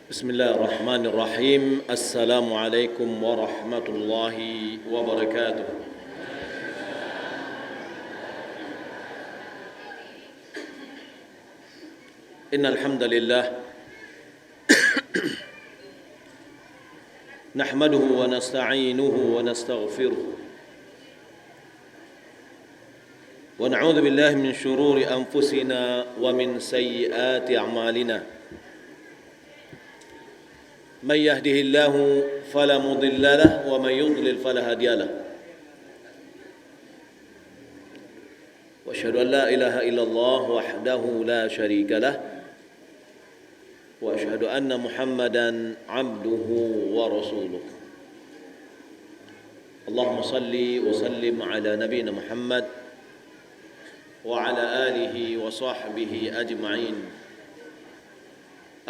Bismillahirrahmanirrahim. Assalamualaikum warahmatullahi wabarakatuh. Innal hamdalillah nahmaduhu wa nasta'inuhu wa nastaghfiruh wa na'udzu billahi min shururi anfusina wa min sayyiati a'malina. من يهده الله فلا مضل له ومن يضلل فلا هادي له واشهد ان لا اله الا الله وحده لا شريك له واشهد ان محمدا عبده ورسوله اللهم صل وسلم على نبينا محمد وعلى اله وصحبه اجمعين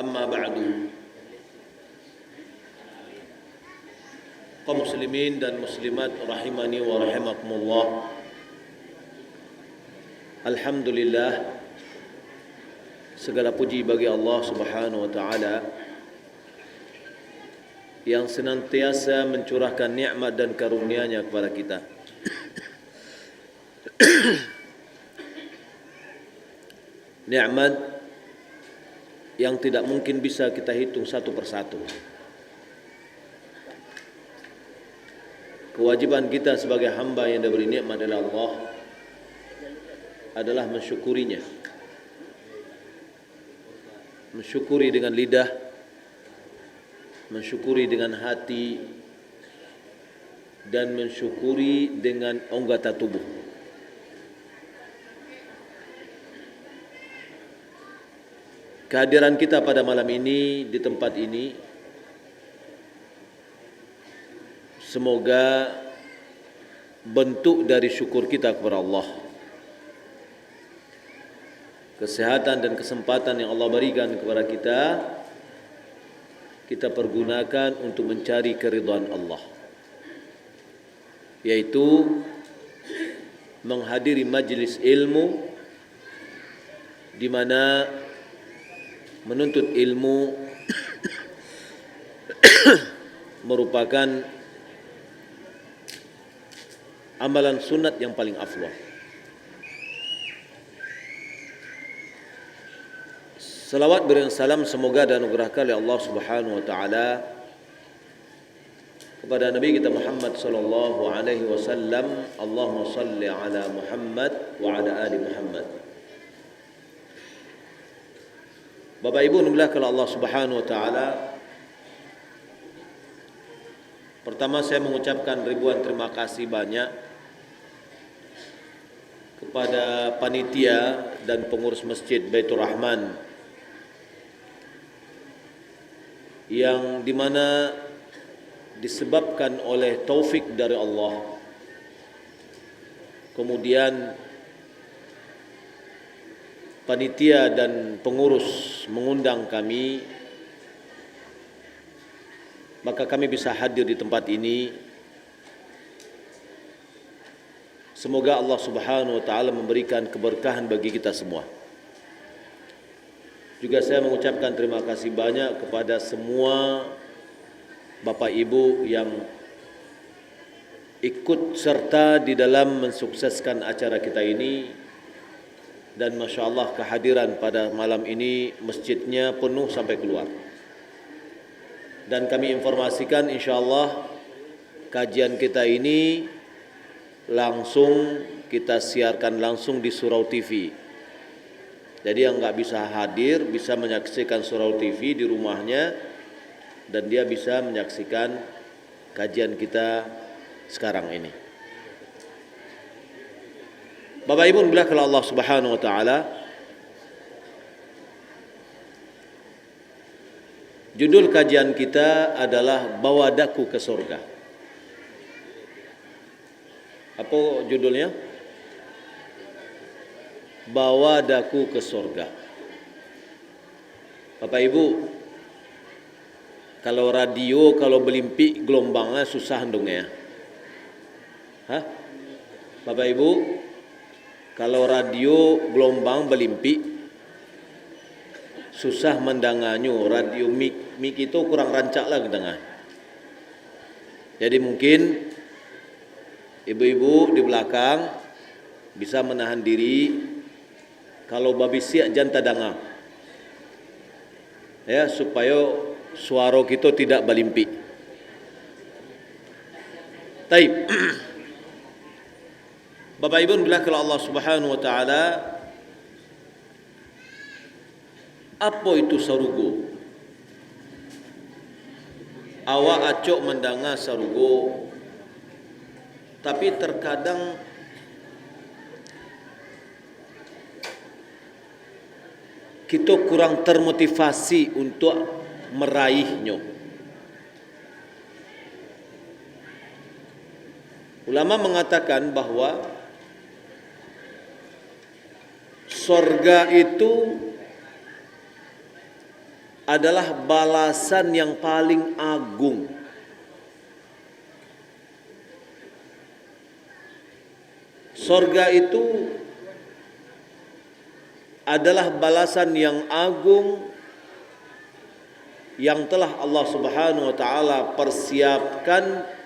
اما بعد. Kaum muslimin dan muslimat rahimani wa rahimakumullah. Alhamdulillah, segala puji bagi Allah Subhanahu wa taala yang senantiasa mencurahkan nikmat dan karunia-Nya kepada kita. Nikmat yang tidak mungkin bisa kita hitung satu persatu. Kewajiban kita sebagai hamba yang diberi nikmat oleh Allah adalah mensyukurinya. Mensyukuri dengan lidah, mensyukuri dengan hati, dan mensyukuri dengan anggota tubuh. Kehadiran kita pada malam ini di tempat ini semoga bentuk dari syukur kita kepada Allah. Kesehatan dan kesempatan yang Allah berikan kepada kita pergunakan untuk mencari keridhaan Allah, yaitu menghadiri majlis ilmu di mana menuntut ilmu merupakan amalan sunat yang paling afdal. Salawat berikan salam semoga dan anugerahkan oleh Allah Subhanahu wa taala kepada Nabi kita Muhammad sallallahu alaihi wasallam. Allahumma salli ala Muhammad wa ala ali Muhammad. Bapak Ibu dimuliakan Allah Subhanahu wa taala. Pertama saya mengucapkan ribuan terima kasih banyak kepada panitia dan pengurus Masjid Baitur Rahman yang dimana disebabkan oleh taufik dari Allah, kemudian panitia dan pengurus mengundang kami, maka kami bisa hadir di tempat ini. Semoga Allah Subhanahu wa taala memberikan keberkahan bagi kita semua. Juga saya mengucapkan terima kasih banyak kepada semua Bapak Ibu yang ikut serta di dalam mensukseskan acara kita ini. Dan Masya Allah, kehadiran pada malam ini masjidnya penuh sampai keluar. Dan kami informasikan insya Allah kajian kita ini langsung kita siarkan langsung di Surau TV. Jadi yang nggak bisa hadir bisa menyaksikan Surau TV di rumahnya dan dia bisa menyaksikan kajian kita sekarang ini. Bapak Ibu dimuliakan Allah Subhanahu wa taala. Judul kajian kita adalah Bawa Daku ke Surga. Apa judulnya? Bawa daku ke surga. Bapak Ibu, kalau radio kalau belimpik gelombangnya susah dong ya. Hah? Bapak Ibu, kalau radio gelombang belimpik susah mendengarnya, radio mic itu kurang rancak lah dengar. Jadi mungkin ibu-ibu di belakang bisa menahan diri, kalau babi siak jangan dengar, ya, supaya suara kita tidak balimpi. Taib. Bapak Ibu bilahkan Allah Subhanahu wa taala, apa itu sarugo? Awak acok mendengar sarugo, tapi terkadang kita kurang termotivasi untuk meraihnya. Ulama mengatakan bahwa surga itu adalah balasan yang paling agung. Surga itu adalah balasan yang agung yang telah Allah Subhanahu wa taala persiapkan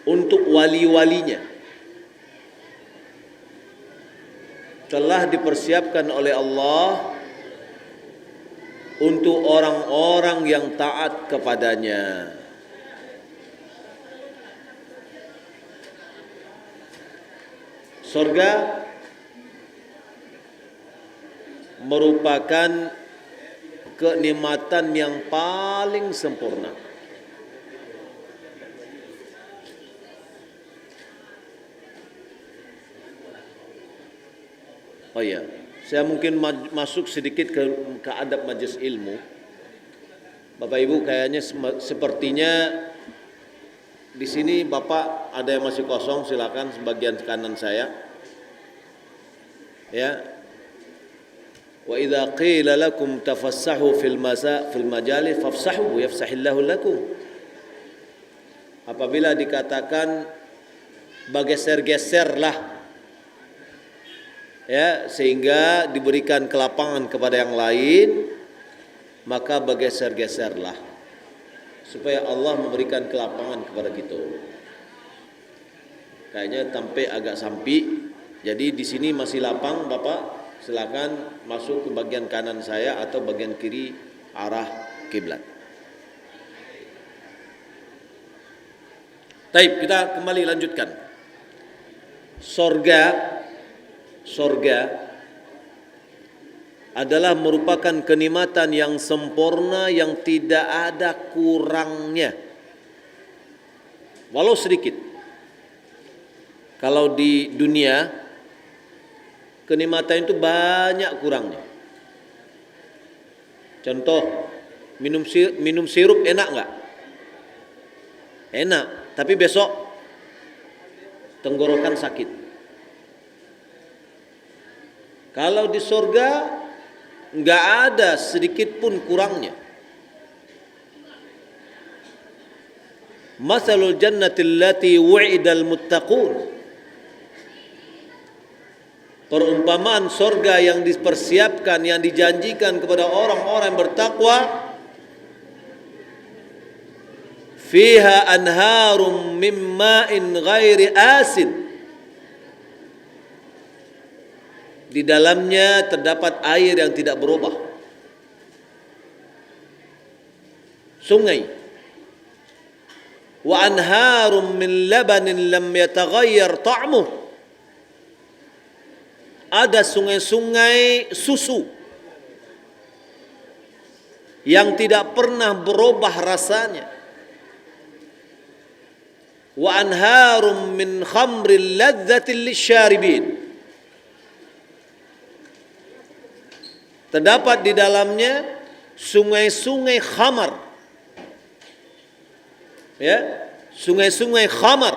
untuk wali-walinya. Telah dipersiapkan oleh Allah untuk orang-orang yang taat kepadanya. Surga merupakan kenikmatan yang paling sempurna. Oh ya, saya mungkin masuk sedikit ke adab majelis ilmu. Bapak Ibu, kayaknya sepertinya di sini Bapak ada yang masih kosong, silakan sebagian kanan saya. Ya. Wa idza qila lakum tafassahu fil majalis fafsahu yafsahillahu lakum. Apabila dikatakan bergeser-geserlah, ya, sehingga diberikan kelapangan kepada yang lain, maka bergeser-geserlah supaya Allah memberikan kelapangan kepada kita. Kayaknya sampai agak sampai. Jadi di sini masih lapang, Bapak. Silakan masuk ke bagian kanan saya atau bagian kiri arah kiblat. Baik, kita kembali lanjutkan. Surga adalah merupakan kenikmatan yang sempurna yang tidak ada kurangnya, walau sedikit. Kalau di dunia kenikmatan itu banyak kurangnya. Contoh, minum sirup enak enggak? Enak, tapi besok tenggorokan sakit. Kalau di surga enggak ada sedikit pun kurangnya. Masalul jannati allati wu'idal muttaqun. Perumpamaan surga yang dipersiapkan, yang dijanjikan kepada orang-orang yang bertakwa, fiha anharum min ma'in ghairi asin. Di dalamnya terdapat air yang tidak berubah. Sungai. Wa anharum min labanin lam yataghayyar ta'muh. Ada sungai-sungai susu yang tidak pernah berubah rasanya. Wa anharum min khamril ladzatil lisyaribin. Terdapat di dalamnya sungai-sungai khamar. Ya, sungai-sungai khamar.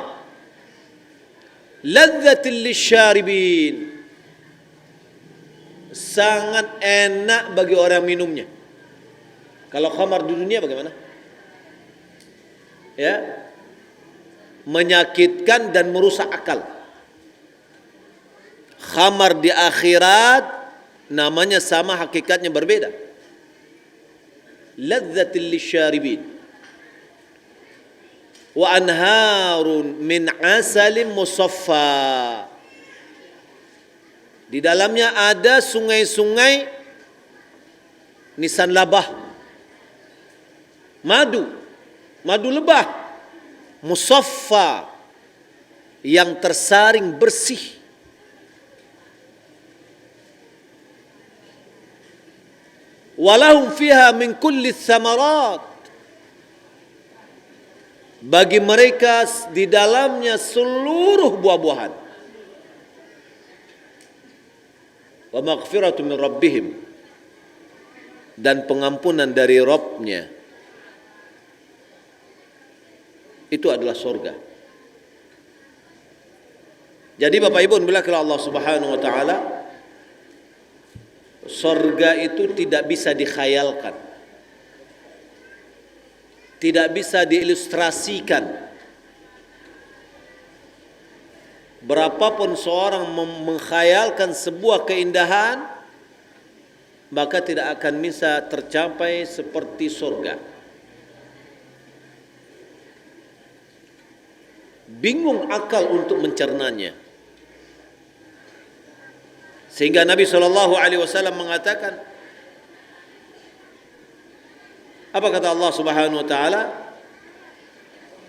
Ladzatil lisyaribin. Sangat enak bagi orang minumnya. Kalau khamar di dunia bagaimana? Ya, menyakitkan dan merusak akal. Khamar di akhirat namanya sama, hakikatnya berbeda. Ladzatil lisyaribin wa anharun min asalin musaffa. Di dalamnya ada sungai-sungai nisan labah, madu lebah, musaffa, yang tersaring bersih. Walahum fiha min kulli thamarat, bagi mereka di dalamnya seluruh buah-buahan. Wa maghfiratu min rabbihim, dan pengampunan dari Rabbnya. Itu adalah surga. Jadi Bapak Ibu bilanglah Allah Subhanahu wa taala, surga itu tidak bisa dikhayalkan, tidak bisa diilustrasikan. Berapapun seorang mengkhayalkan sebuah keindahan, maka tidak akan bisa tercapai seperti surga. Bingung akal untuk mencernanya. Sehingga Nabi SAW mengatakan, apa kata Allah Subhanahu wa taala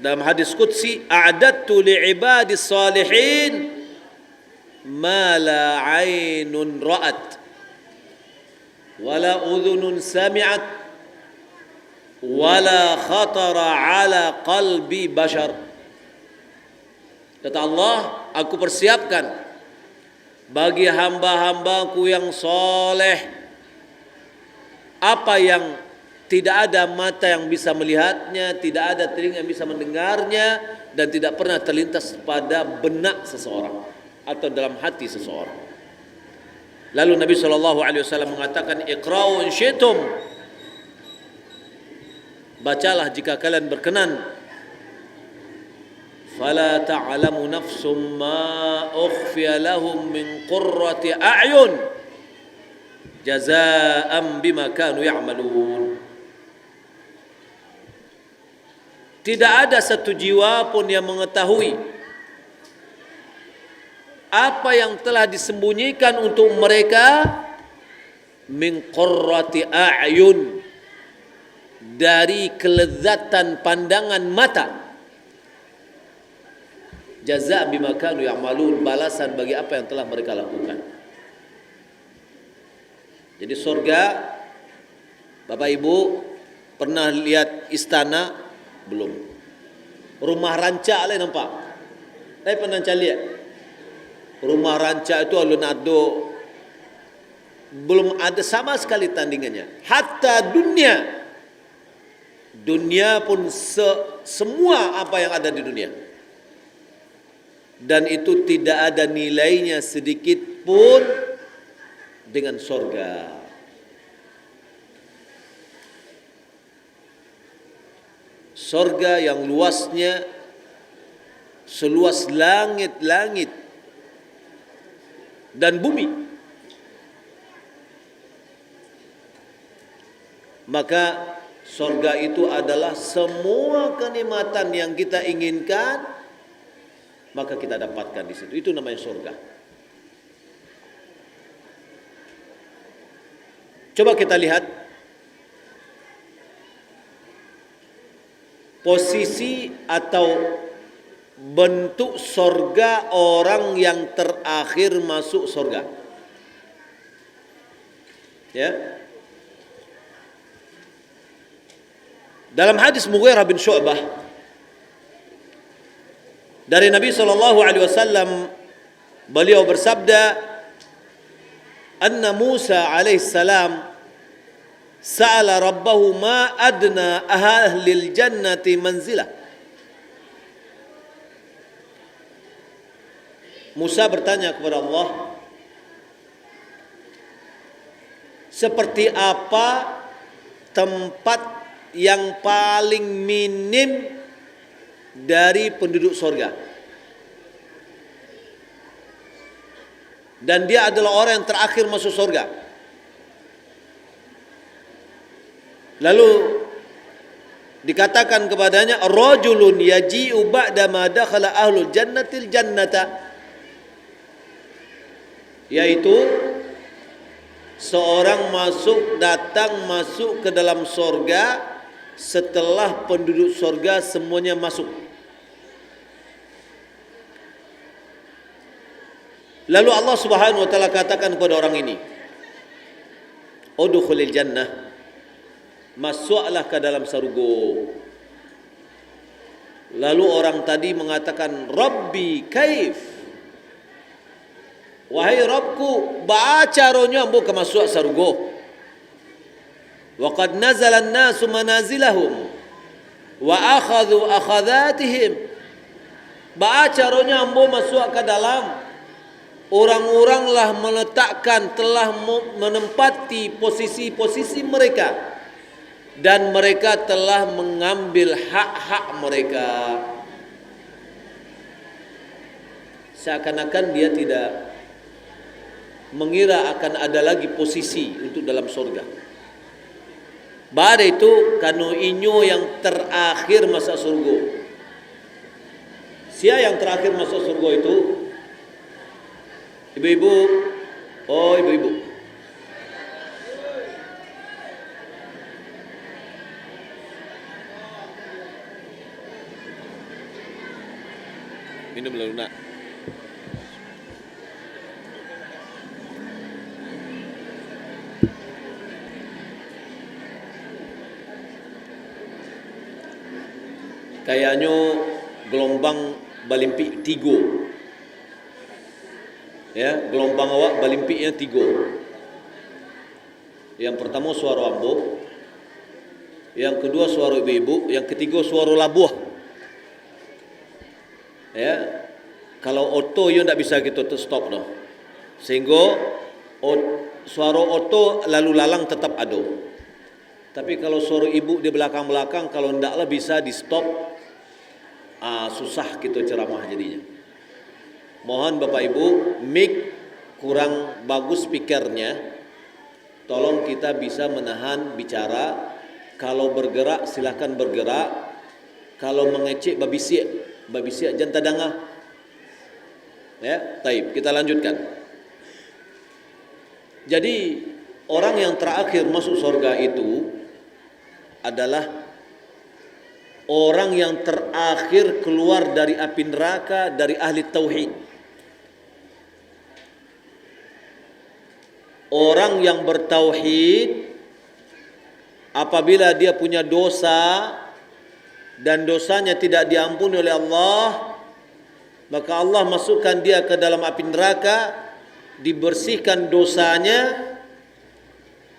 dalam hadis qudsi, a'adattu li'ibadis salihin ma la 'ainun ra'at wala udhunun sami'at wala khatara 'ala qalbi bashar. Kata Allah, aku persiapkan bagi hamba-hambaku yang soleh apa yang tidak ada mata yang bisa melihatnya, tidak ada telinga yang bisa mendengarnya, dan tidak pernah terlintas pada benak seseorang atau dalam hati seseorang. Lalu Nabi SAW mengatakan, iqra'u in syi'tum, bacalah jika kalian berkenan. Fala ta'lamu nafsum ma ukhfiya lahum min qurrati a'yun jazaa'an bima kanu ya'malun. Tidak ada satu jiwa pun yang mengetahui apa yang telah disembunyikan untuk mereka min qurrati a'yun, dari kelezatan pandangan mata, jazaa bima kanu ya'malun, balasan bagi apa yang telah mereka lakukan. Jadi surga, Bapak Ibu pernah lihat istana? Belum. Rumah ranca lah nampak. Saya pernah lihat. Rumah ranca itu alun ado, belum ada sama sekali tandingannya. Hatta dunia pun semua apa yang ada di dunia, dan itu tidak ada nilainya sedikit pun dengan surga. Surga yang luasnya seluas langit-langit dan bumi. Maka surga itu adalah semua kenikmatan yang kita inginkan, maka kita dapatkan di situ. Itu namanya surga. Coba kita lihat posisi atau bentuk surga orang yang terakhir masuk surga. Ya. Dalam hadis Mughirah bin Syu'bah dari Nabi SAW, beliau bersabda, anna Musa alaihissalam sa'ala rabbahu ma adna ahlil jannati manzilah. Musa bertanya kepada Allah, seperti apa tempat yang paling minim dari penduduk surga? Dan dia adalah orang yang terakhir masuk surga. Lalu dikatakan kepadanya, rajulun yaji'u ba'da ma dakhala ahlul jannatil jannata, yaitu seorang datang masuk ke dalam sorga setelah penduduk sorga semuanya masuk. Lalu Allah Subhanahu wa taala katakan kepada orang ini, udkhulil jannah, masuklah ke dalam surga. Lalu orang tadi mengatakan, Rabbi kaif, wahai Rabbku, baca ronya ambo ke masuk surga. Wa qad nazala an-nasu manazilahum wa akhadhu akhadhatihim, baca ronya ambo masuk ke dalam. Orang-oranglah meletakkan, telah menempati posisi-posisi mereka, dan mereka telah mengambil hak-hak mereka. Seakan-akan dia tidak mengira akan ada lagi posisi untuk dalam surga. Pada itu kanu inyo yang terakhir masuk surga. Siapa yang terakhir masuk surga itu? Ibu-ibu, oh ibu-ibu. Minum lalu nak. Kayaknya gelombang balimpi 3. Ya, gelombang awak balimpiknya 3. Yang pertama suara ambo, yang kedua suara ibu-ibu, yang ketiga suara labuh. Ya, kalau auto you tidak bisa gitu stop noh. Sehingga suara auto lalu lalang tetap ada. Tapi kalau suara ibu di belakang-belakang, kalau tidaklah bisa di stop, susah gitu ceramah jadinya. Mohon Bapak Ibu, mic kurang bagus speakernya, tolong kita bisa menahan bicara. Kalau bergerak silakan bergerak. Kalau mengecek babisiak jangan tadangah. Ya, taib. Kita lanjutkan. Jadi orang yang terakhir masuk surga itu adalah orang yang terakhir keluar dari api neraka, dari ahli tauhid. Orang yang bertauhid, apabila dia punya dosa dan dosanya tidak diampuni oleh Allah, maka Allah masukkan dia ke dalam api neraka, dibersihkan dosanya,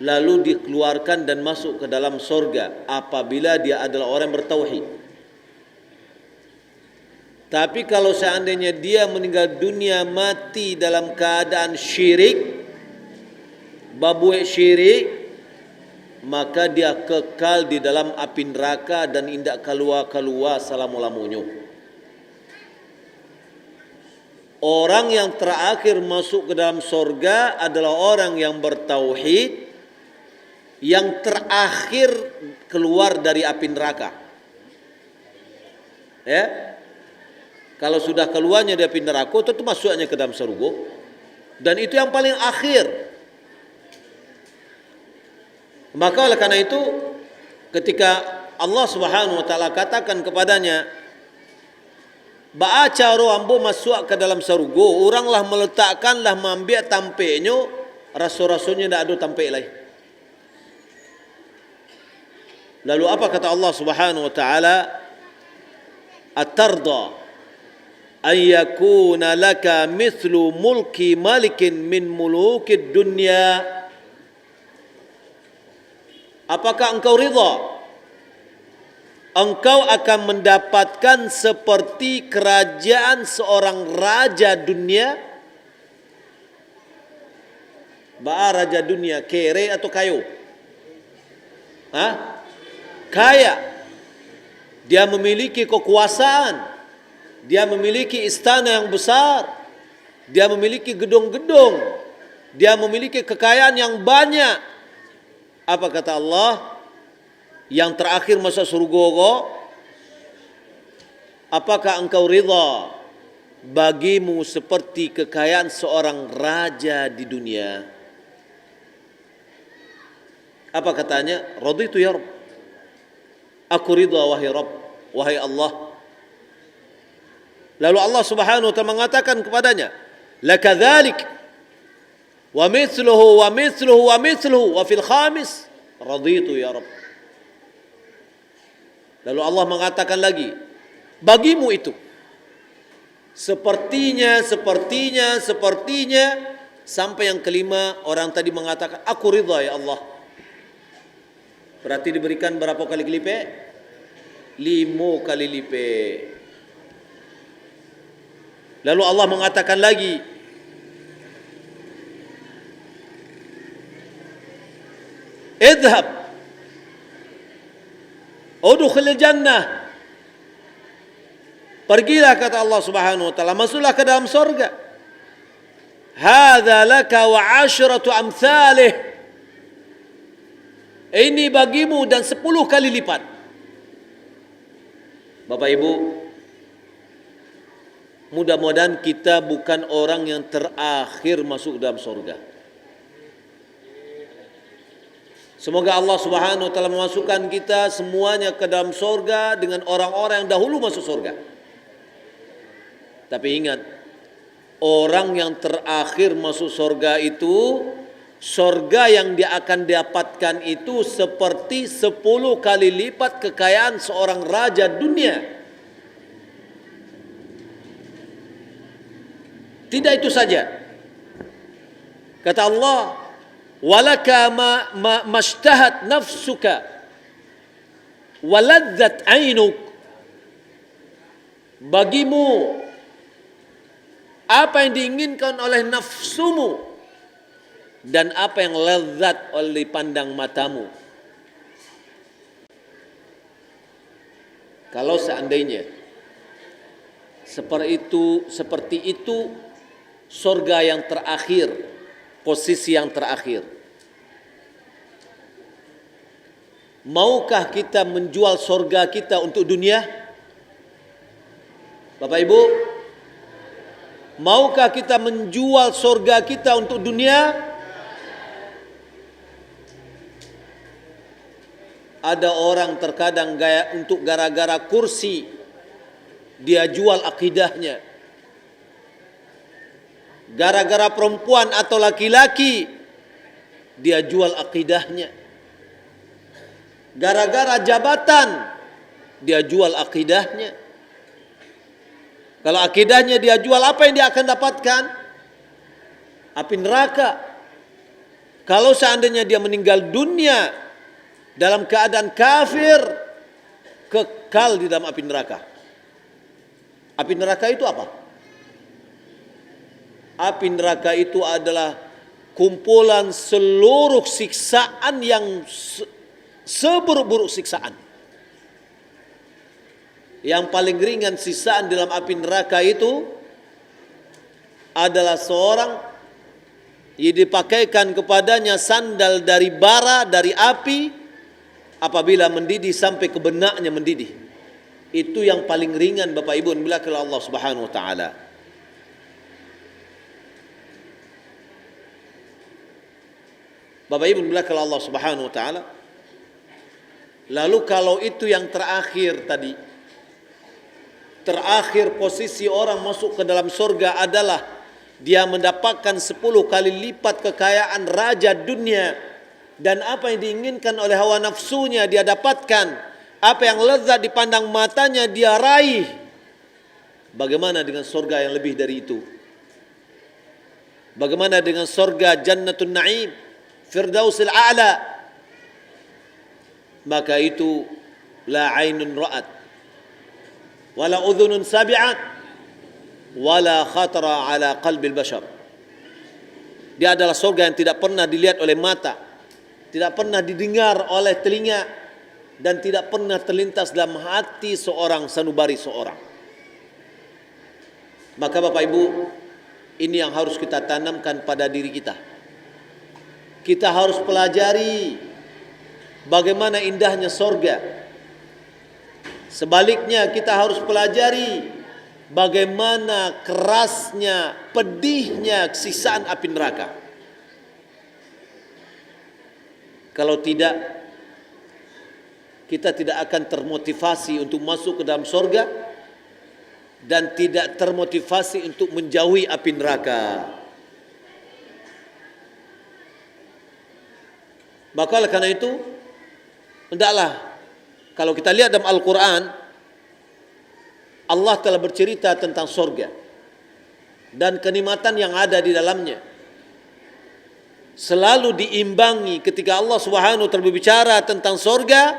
lalu dikeluarkan dan masuk ke dalam surga apabila dia adalah orang bertauhid. Tapi kalau seandainya dia meninggal dunia mati dalam keadaan syirik, babuek syirik, maka dia kekal di dalam api neraka dan indak keluar selama-lamanya. Orang yang terakhir masuk ke dalam surga adalah orang yang bertauhid, yang terakhir keluar dari api neraka. Ya, kalau sudah keluarnya dari api neraka, itu masuknya ke dalam surga, dan itu yang paling akhir. Maka oleh karena itu, ketika Allah Subhanahu wa taala katakan kepadanya, baca roh ambo masuk ke dalam surga, oranglah meletakkanlah mengambil tampeknya, rasul-rasulnya tidak ada tampek lain. Lalu apa kata Allah Subhanahu wa taala? Atarda an yakuna laka mithlu mulki malikin min mulukid dunya. Apakah engkau ridha engkau akan mendapatkan seperti kerajaan seorang raja dunia? Raja dunia kere atau kayu? Kaya. Dia memiliki kekuasaan, dia memiliki istana yang besar, dia memiliki gedung-gedung, dia memiliki kekayaan yang banyak. Apa kata Allah? yang terakhir masuk surga ko, apakah engkau ridha bagimu seperti kekayaan seorang raja di dunia? Apa katanya? Raditu ya Rabb. Aku ridha wahai Rabb, wahai Allah. Lalu Allah Subhanahu wa taala mengatakan kepadanya, lakadzalik wa mithluhu wa mithluhu wa mithluhu wa fil khamis raditu ya Rabb. Lalu Allah mengatakan lagi, bagimu itu sepertinya, sampai yang kelima orang tadi mengatakan aku ridha ya Allah. Berarti diberikan berapa kali lipat? 5 kali lipat. Lalu Allah mengatakan lagi, idhab udkhil jannah. Pergilah kata Allah Subhanahu wa taala, masuklah ke dalam surga. Hadza laka wa 'asyratu amsalih. Ini bagimu dan 10 kali lipat. Bapak Ibu, mudah-mudahan kita bukan orang yang terakhir masuk dalam surga. Semoga Allah Subhanahu wa taala memasukkan kita semuanya ke dalam surga dengan orang-orang yang dahulu masuk surga. Tapi ingat, orang yang terakhir masuk surga itu, surga yang dia akan dapatkan itu seperti 10 kali lipat kekayaan seorang raja dunia. Tidak itu saja. Kata Allah, walaka mashtahat nafsuka waladzat ainuk. Bagimu apa yang diinginkan oleh nafsumu dan apa yang lezat oleh pandang matamu. Kalau seandainya seperti itu surga yang terakhir, posisi yang terakhir, maukah kita menjual surga kita untuk dunia? Bapak Ibu, maukah kita menjual surga kita untuk dunia? Ada orang terkadang untuk gara-gara kursi dia jual akidahnya. Gara-gara perempuan atau laki-laki dia jual akidahnya. Gara-gara jabatan dia jual akidahnya. Kalau akidahnya dia jual, apa yang dia akan dapatkan? Api neraka. Kalau seandainya dia meninggal dunia dalam keadaan kafir, kekal di dalam api neraka. Api neraka itu apa? Api neraka itu adalah kumpulan seluruh siksaan yang seburuk-buruk siksaan. Yang paling ringan siksaan dalam api neraka itu adalah seorang yang dipakaikan kepadanya sandal dari bara, dari api, apabila mendidih sampai ke benaknya mendidih. Itu yang paling ringan Bapak Ibu bila ke Allah Subhanahu wa taala. Bapak Ibu bila ke Allah Subhanahu wa taala. Lalu kalau itu yang terakhir tadi, terakhir posisi orang masuk ke dalam surga adalah dia mendapatkan 10 kali lipat kekayaan raja dunia, dan apa yang diinginkan oleh hawa nafsunya dia dapatkan, apa yang lezat dipandang matanya dia raih. Bagaimana dengan surga yang lebih dari itu? Bagaimana dengan surga Jannatun Na'im, Firdausil A'la? Maka itu la ainun ra'at wala udhunun sabi'at wala khatara ala qalbil bashar. Dia adalah surga yang tidak pernah dilihat oleh mata, tidak pernah didengar oleh telinga, dan tidak pernah terlintas dalam hati seorang sanubari seorang. Maka Bapak Ibu, ini yang harus kita tanamkan pada diri kita. Kita harus pelajari bagaimana indahnya sorga. Sebaliknya kita harus pelajari bagaimana kerasnya, pedihnya siksaan api neraka. Kalau tidak, kita tidak akan termotivasi untuk masuk ke dalam sorga dan tidak termotivasi untuk menjauhi api neraka. Maka oleh karena itu, hendaklah kalau kita lihat dalam Al-Quran, Allah telah bercerita tentang sorga dan kenikmatan yang ada di dalamnya. Selalu diimbangi ketika Allah Subhanahu wa taala berbicara tentang sorga,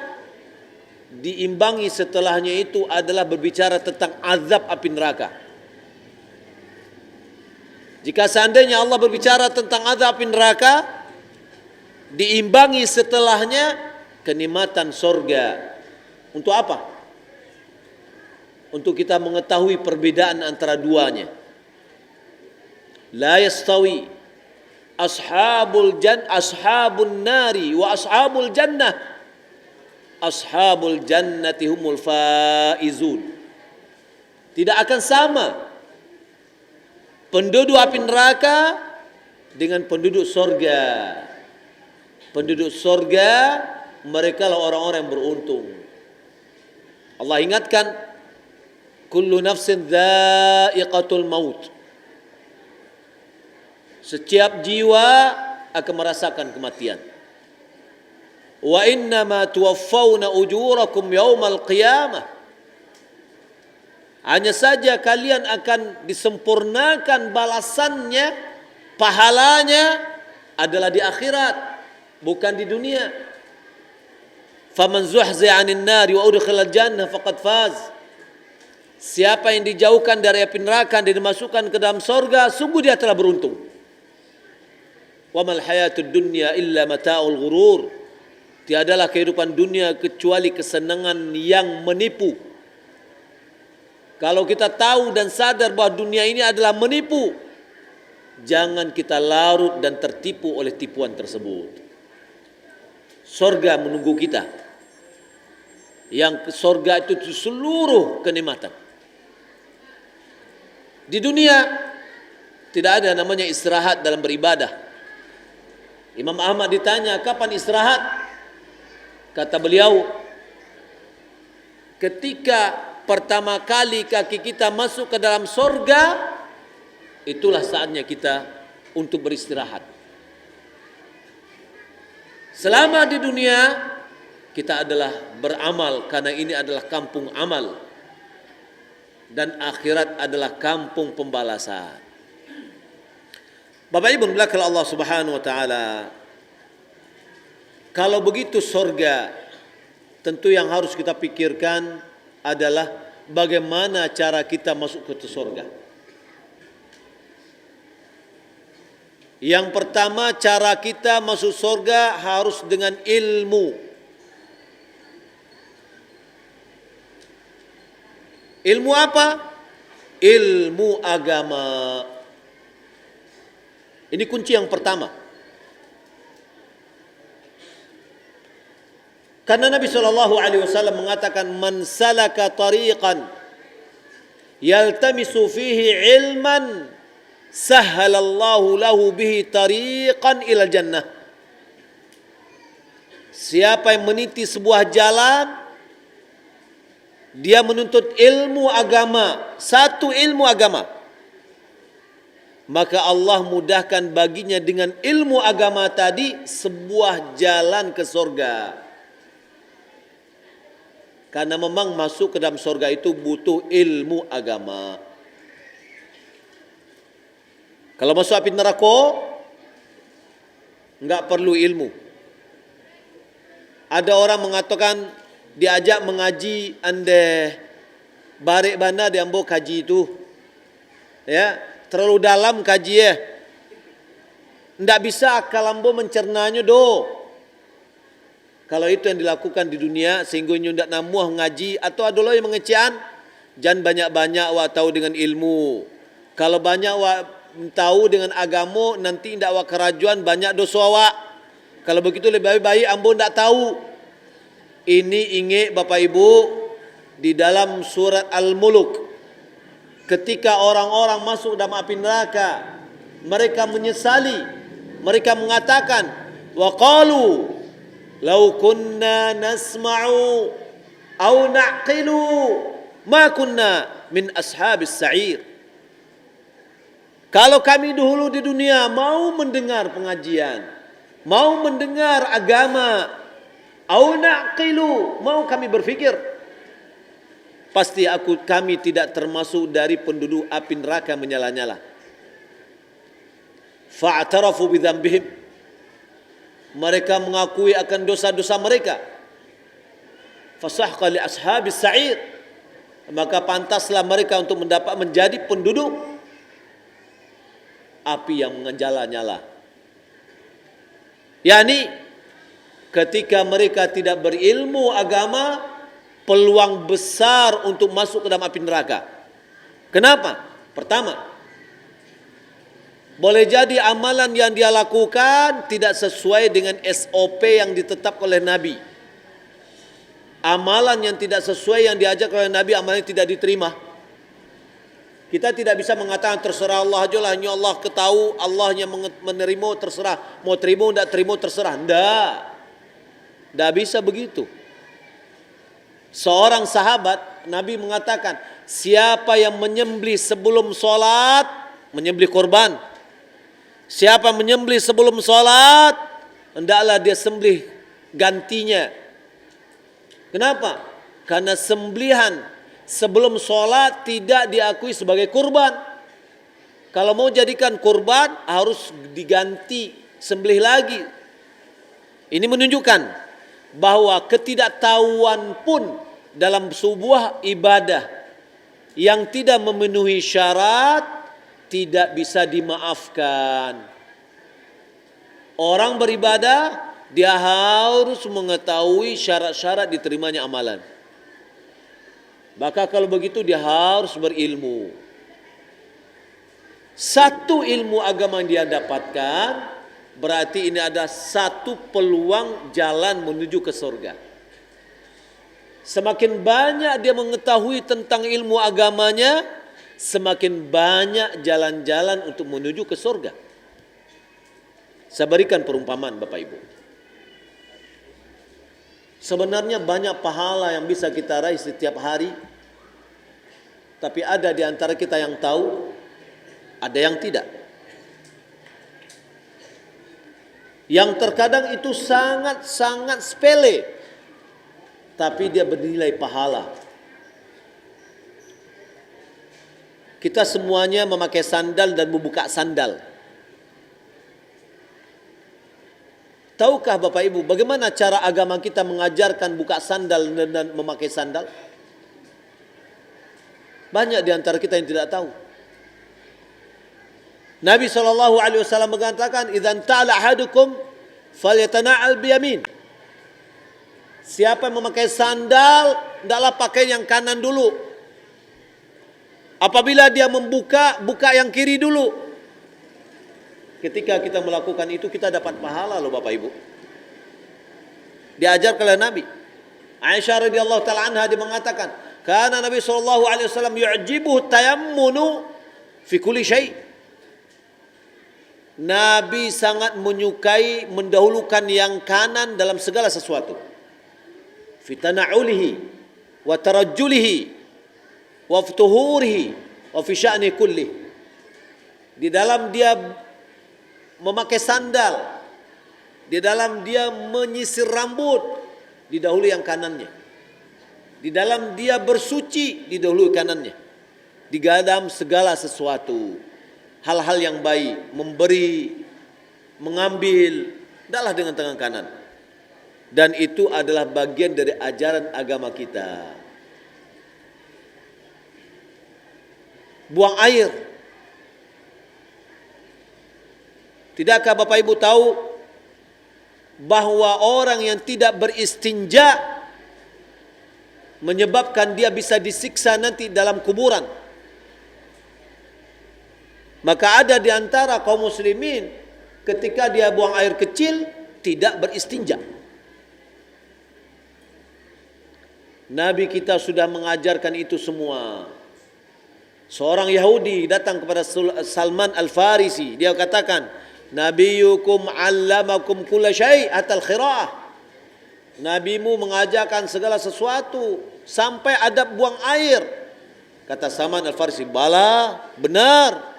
diimbangi setelahnya itu adalah berbicara tentang azab api neraka. Jika seandainya Allah berbicara tentang azab api neraka, diimbangi setelahnya kenikmatan sorga. Untuk apa? Untuk kita mengetahui perbedaan antara duanya. La yastawi ashabun nari wa ashabul jannah. Ashabul jannati humul faizun. Tidak akan sama penduduk api neraka dengan penduduk sorga. Penduduk sorga mereka lah orang-orang yang beruntung. Allah ingatkan, kullu nafsin dha'iqatul maut. Setiap jiwa akan merasakan kematian. Wa innama tuwaffawna ujurakum yaumal qiyamah. Hanya saja kalian akan disempurnakan balasannya, pahalanya adalah di akhirat, bukan di dunia. Faman zuhzi'a 'anil nari wa udkhilal jannah faqad faz. Siapa yang dijauhkan dari api neraka dan dimasukkan ke dalam sorga, sungguh dia telah beruntung. Wa mal hayatud dunya illa mata'ul ghurur. Tiadalah kehidupan dunia kecuali kesenangan yang menipu. Kalau kita tahu dan sadar bahwa dunia ini adalah menipu, jangan kita larut dan tertipu oleh tipuan tersebut. Sorga menunggu kita. Yang sorga itu seluruh kenikmatan. Di dunia tidak ada namanya istirahat dalam beribadah. Imam Ahmad ditanya, kapan istirahat? Kata beliau, ketika pertama kali kaki kita masuk ke dalam sorga, itulah saatnya kita untuk beristirahat. Selama di dunia kita adalah beramal, karena ini adalah kampung amal, dan akhirat adalah kampung pembalasan. Bapak Ibu belakang Allah Subhanahu wa taala, kalau begitu sorga, tentu yang harus kita pikirkan adalah bagaimana cara kita masuk ke sorga. Yang pertama, cara kita masuk sorga harus dengan ilmu. Ilmu apa? Ilmu agama. Ini kunci yang pertama. Karena Nabi SAW mengatakan, man salaka tariqan yaltamisu fihi ilman sahhalallahu lahu bihi tariqan ilal jannah. Siapa yang meniti sebuah jalan, dia menuntut ilmu agama, satu ilmu agama, maka Allah mudahkan baginya dengan ilmu agama tadi sebuah jalan ke sorga. Karena memang masuk ke dalam sorga itu butuh ilmu agama. Kalau masuk api neraka, enggak perlu ilmu. Ada orang mengatakan diajak mengaji ande barik bana dia ambo kaji itu, ya terlalu dalam kaji ya, ndak bisa akal ambo mencernanya do. Kalau itu yang dilakukan di dunia sehingga ndak namuah ngaji, atau ada yang mengecian, jangan banyak-banyak wa tahu dengan ilmu. Kalau banyak wa tahu dengan agama, nanti ndak wa kerajuan banyak dosa wa. Kalau begitu lebih baik ambo ndak tahu. Ini ingat Bapak Ibu di dalam surat Al-Mulk, ketika orang-orang masuk dalam api neraka, mereka menyesali, mereka mengatakan, wa qalu law kunna nasma'u aw na'qilu ma kunna min ashabis sa'ir. Kalau kami dahulu di dunia mau mendengar pengajian, mau mendengar agama, au naqilu, mau kami berfikir, pasti kami tidak termasuk dari penduduk api neraka menyala-nyala. Fa'tarafu bidzambihim, mereka mengakui akan dosa-dosa mereka. Fasahqa li ashabis sa'ir, maka pantaslah mereka untuk menjadi penduduk api yang menyala-nyala. Yani ketika mereka tidak berilmu agama, peluang besar untuk masuk ke dalam api neraka. Kenapa? Pertama, boleh jadi amalan yang dia lakukan tidak sesuai dengan SOP yang ditetapkan oleh Nabi. Amalan yang tidak sesuai yang diajak oleh Nabi, amalan tidak diterima. Kita tidak bisa mengatakan terserah Allah aja lah, hanya Allah ketahu, Allah yang menerima, terserah. Mau terima, tidak terima, terserah. Tidak bisa begitu. Seorang sahabat, Nabi mengatakan, siapa yang menyembelih sebelum sholat, menyembelih korban. Siapa menyembelih sebelum sholat, hendaklah dia sembelih gantinya. Kenapa? Karena sembelihan sebelum sholat tidak diakui sebagai kurban. Kalau mau jadikan kurban harus diganti sembelih lagi. Ini menunjukkan bahwa ketidaktahuan pun dalam sebuah ibadah yang tidak memenuhi syarat tidak bisa dimaafkan. Orang beribadah dia harus mengetahui syarat-syarat diterimanya amalan. Maka kalau begitu dia harus berilmu. Satu ilmu agama yang dia dapatkan, berarti ini ada satu peluang jalan menuju ke surga. Semakin banyak dia mengetahui tentang ilmu agamanya, semakin banyak jalan-jalan untuk menuju ke surga. Saya berikan perumpamaan Bapak Ibu. Sebenarnya banyak pahala yang bisa kita raih setiap hari. Tapi ada di antara kita yang tahu, ada yang tidak. Yang terkadang itu sangat-sangat sepele, tapi dia bernilai pahala. Kita semuanya memakai sandal dan membuka sandal. Tahukah Bapak Ibu bagaimana cara agama kita mengajarkan buka sandal dan memakai sandal? Banyak di antara kita yang tidak tahu. Nabi SAW mengatakan, "Idzan ta'ala ahadukum falyatana'al biyamin." Siapa yang memakai sandal, hendaklah pakai yang kanan dulu. Apabila dia membuka, buka yang kiri dulu. Ketika kita melakukan itu, kita dapat pahala loh Bapak Ibu. Diajar oleh Nabi. Aisyah radhiyallahu taala anha dia mengatakan, "Kana Nabi sallallahu alaihi wasallam yu'jibuhu tayammunu fi kulli syai'." Nabi sangat menyukai mendahulukan yang kanan dalam segala sesuatu. Fi tana'ulihi wa tarajjulihi wa futuhurihi wa fi sya'ni kulli. Di dalam dia memakai sandal, di dalam dia menyisir rambut, didahului yang kanannya. Di dalam dia bersuci, didahului kanannya. Di dalam segala sesuatu, hal-hal yang baik, memberi, mengambil, hendaklah dengan tangan kanan. Dan itu adalah bagian dari ajaran agama kita. Buang air. Tidakkah Bapak Ibu tahu bahwa orang yang tidak beristinja menyebabkan dia bisa disiksa nanti dalam kuburan? Maka ada di antara kaum muslimin ketika dia buang air kecil tidak beristinja. Nabi kita sudah mengajarkan itu semua. Seorang Yahudi datang kepada Salman Al-Farisi. Dia katakan, Nabiyukum 'allamakum kulla syai' hatta al-qira'ah. Nabimu mengajarkan segala sesuatu sampai adab buang air. Kata Salman Al-Farisi, bala, benar.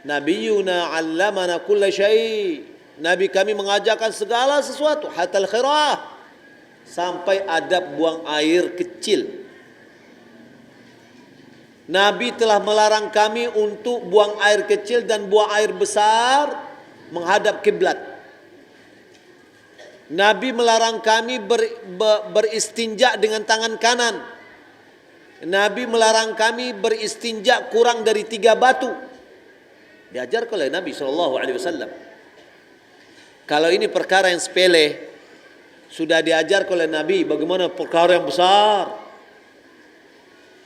Nabiyuna 'allamana kulla syai'. Nabi kami mengajarkan segala sesuatu hatta al-qira'ah, sampai adab buang air kecil. Nabi telah melarang kami untuk buang air kecil dan buang air besar menghadap kiblat. Nabi melarang kami beristinja dengan tangan kanan. Nabi melarang kami beristinja kurang dari 3 batu. Diajarkan oleh Nabi SAW. Kalau ini perkara yang sepele, sudah diajarkan oleh Nabi. Bagaimana perkara yang besar?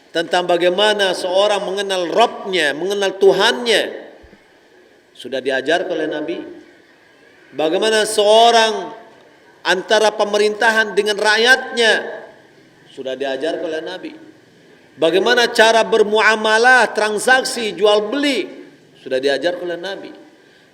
Tentang bagaimana seorang mengenal Rabbnya, mengenal Tuhannya, sudah diajarkan oleh Nabi. Bagaimana seorang antara pemerintahan dengan rakyatnya, sudah diajarkan oleh Nabi. Bagaimana cara bermuamalah, transaksi, jual beli, sudah diajarkan oleh Nabi.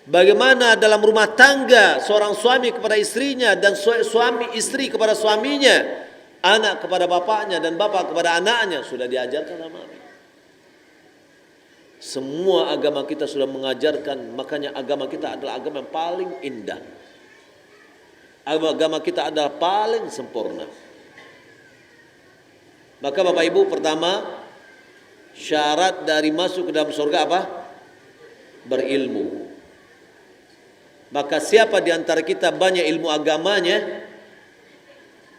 Bagaimana dalam rumah tangga seorang suami kepada istrinya dan suami istri kepada suaminya, anak kepada bapaknya dan bapak kepada anaknya, sudah diajarkan oleh Nabi. Semua agama kita sudah mengajarkan. Makanya agama kita adalah agama yang paling indah. Agama kita adalah paling sempurna. Maka Bapak Ibu, pertama, syarat dari masuk ke dalam surga apa? Berilmu. Maka siapa di antara kita banyak ilmu agamanya,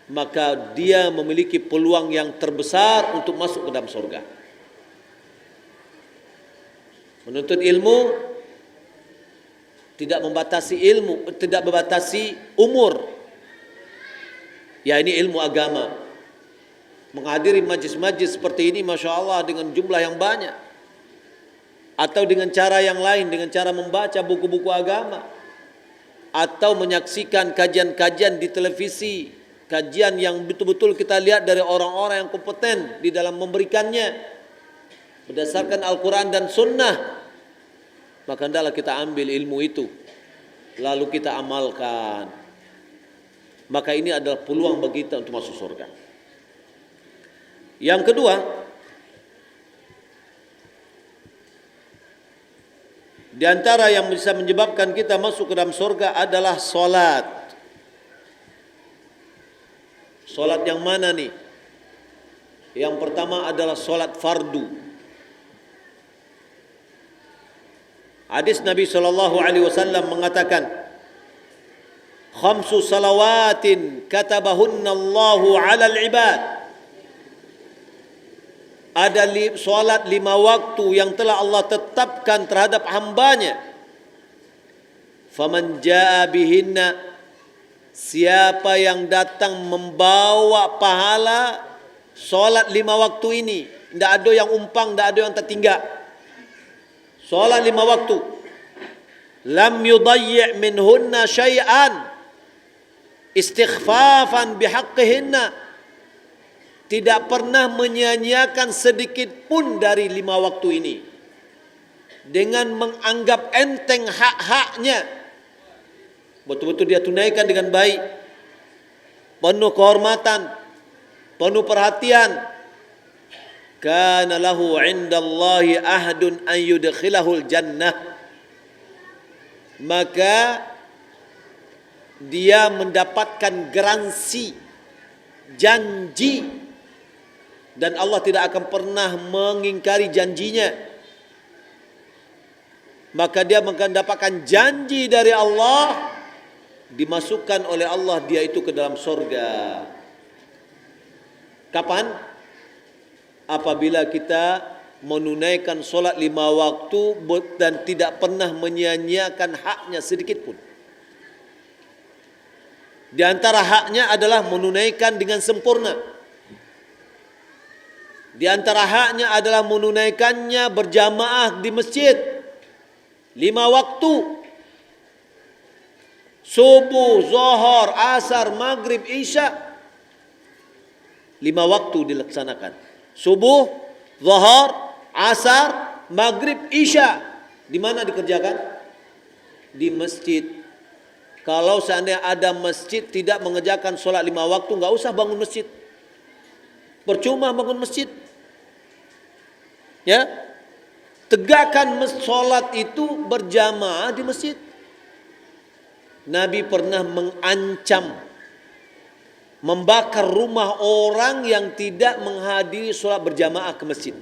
maka dia memiliki peluang yang terbesar untuk masuk ke dalam surga. Menuntut ilmu tidak membatasi ilmu, tidak membatasi umur. Ya, ini ilmu agama. Menghadiri majlis-majlis seperti ini, Masya Allah, dengan jumlah yang banyak. Atau dengan cara yang lain, dengan cara membaca buku-buku agama. Atau menyaksikan kajian-kajian di televisi, kajian yang betul-betul kita lihat dari orang-orang yang kompeten di dalam memberikannya berdasarkan Al-Quran dan Sunnah. Maka hendaklah kita ambil ilmu itu, lalu kita amalkan. Maka ini adalah peluang bagi kita untuk masuk surga. Yang kedua, di antara yang bisa menyebabkan kita masuk ke dalam surga adalah solat. Solat yang mana nih? Yang pertama adalah solat fardu. Hadis Nabi SAW mengatakan, khamsu salawatin katabahunna Allahu 'alal ibad. Ada solat 5 waktu yang telah Allah tetapkan terhadap hambanya. Faman jaa bihinna, siapa yang datang membawa pahala solat 5 waktu ini, tidak ada yang umpang, tidak ada yang tertinggal. Solat 5 waktu, lam yudayyi' minhunna syai'an istighfafan bihaqqihinna, tidak pernah menyia-nyiakan sedikit pun dari 5 waktu ini dengan menganggap enteng hak-haknya. Betul-betul dia tunaikan dengan baik, penuh kehormatan, penuh perhatian. Kana lahu 'indallahi ahdun an yudkhilahul jannah, maka dia mendapatkan garansi, janji, dan Allah tidak akan pernah mengingkari janjinya. Maka dia mendapatkan janji dari Allah, dimasukkan oleh Allah dia itu ke dalam surga. Kapan? Apabila kita menunaikan solat 5 waktu dan tidak pernah menyia-nyiakan haknya sedikit pun. Di antara haknya adalah menunaikan dengan sempurna. Di antara haknya adalah menunaikannya berjamaah di masjid 5 waktu. Subuh, zuhur, asar, maghrib, isya. 5 waktu dilaksanakan. Subuh, zuhur, asar, maghrib, isya. Di mana dikerjakan? Di masjid. Kalau seandainya ada masjid tidak mengerjakan sholat 5 waktu, nggak usah bangun masjid. Percuma bangun masjid. Ya, tegakkan sholat itu berjamaah di masjid. Nabi pernah mengancam membakar rumah orang yang tidak menghadiri sholat berjamaah ke masjid.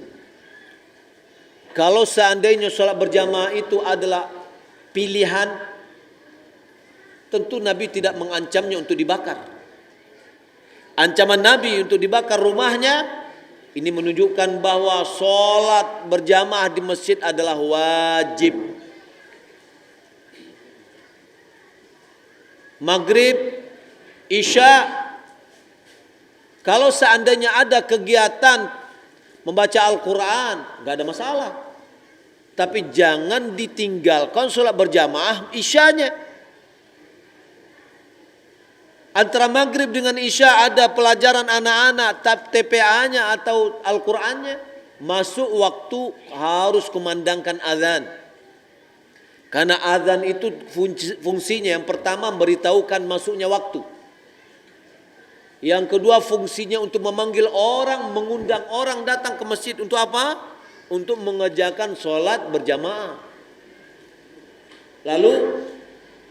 Kalau seandainya sholat berjamaah itu adalah pilihan, tentu Nabi tidak mengancamnya untuk dibakar. Ancaman Nabi untuk dibakar rumahnya, ini menunjukkan bahwa sholat berjamaah di masjid adalah wajib. Maghrib, isya, kalau seandainya ada kegiatan membaca Al-Quran, gak ada masalah. Tapi jangan ditinggalkan sholat berjamaah isyanya. Antara maghrib dengan isya ada pelajaran anak-anak, TPA-nya atau Al-Qurannya. Masuk waktu harus kumandangkan azan. Karena azan itu fungsinya yang pertama memberitahukan masuknya waktu. Yang kedua fungsinya untuk memanggil orang, mengundang orang datang ke masjid. Untuk apa? Untuk mengerjakan sholat berjamaah. Lalu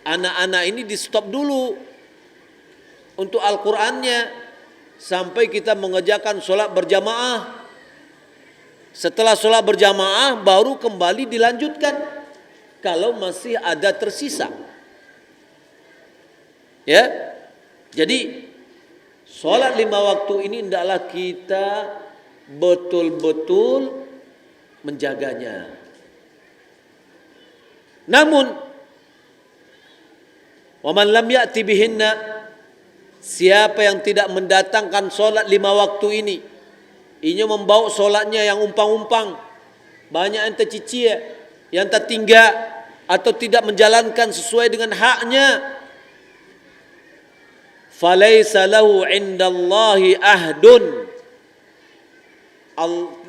anak-anak ini di stop dulu untuk Al-Qurannya sampai kita mengerjakan sholat berjamaah. Setelah sholat berjamaah baru kembali dilanjutkan kalau masih ada tersisa. Ya, jadi sholat 5 waktu ini hendaklah kita betul-betul menjaganya. Namun waman lam ya'ti bihinna, siapa yang tidak mendatangkan solat 5 waktu ini, inya membawa solatnya yang umpang-umpang, banyak yang tercicir, yang tertinggal, atau tidak menjalankan sesuai dengan haknya, falaysa lahu indallahi ahdun,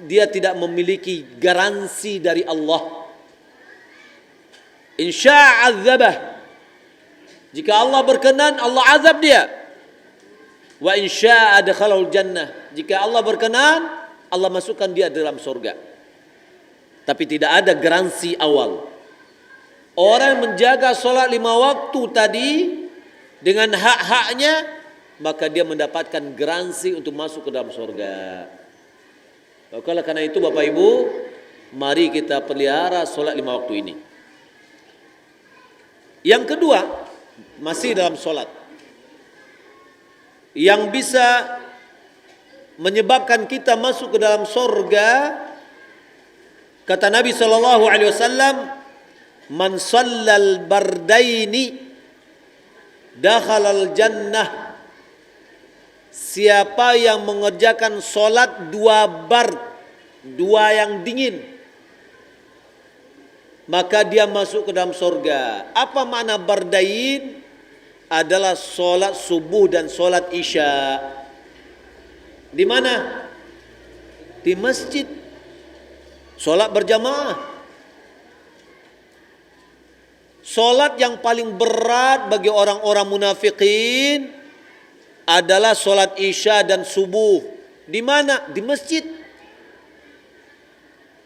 dia tidak memiliki garansi dari Allah. Insya azabah, jika Allah berkenan Allah azab dia. Wa insya adkhalahul jannah, jika Allah berkenan Allah masukkan dia dalam surga. Tapi tidak ada garansi awal. Orang yang menjaga solat 5 waktu tadi dengan hak-haknya, maka dia mendapatkan garansi untuk masuk ke dalam surga. Oleh karena itu Bapak Ibu, mari kita pelihara solat 5 waktu ini. Yang kedua, masih dalam solat, yang bisa menyebabkan kita masuk ke dalam surga, kata Nabi SAW, man sallal bardaini dakhalal jannah, siapa yang mengerjakan solat 2 bard, 2 yang dingin, maka dia masuk ke dalam surga. Apa makna bardain? Adalah solat subuh dan solat isya. Di mana? Di masjid. Solat berjamaah. Solat yang paling berat bagi orang-orang munafikin adalah solat isya dan subuh. Di mana? Di masjid.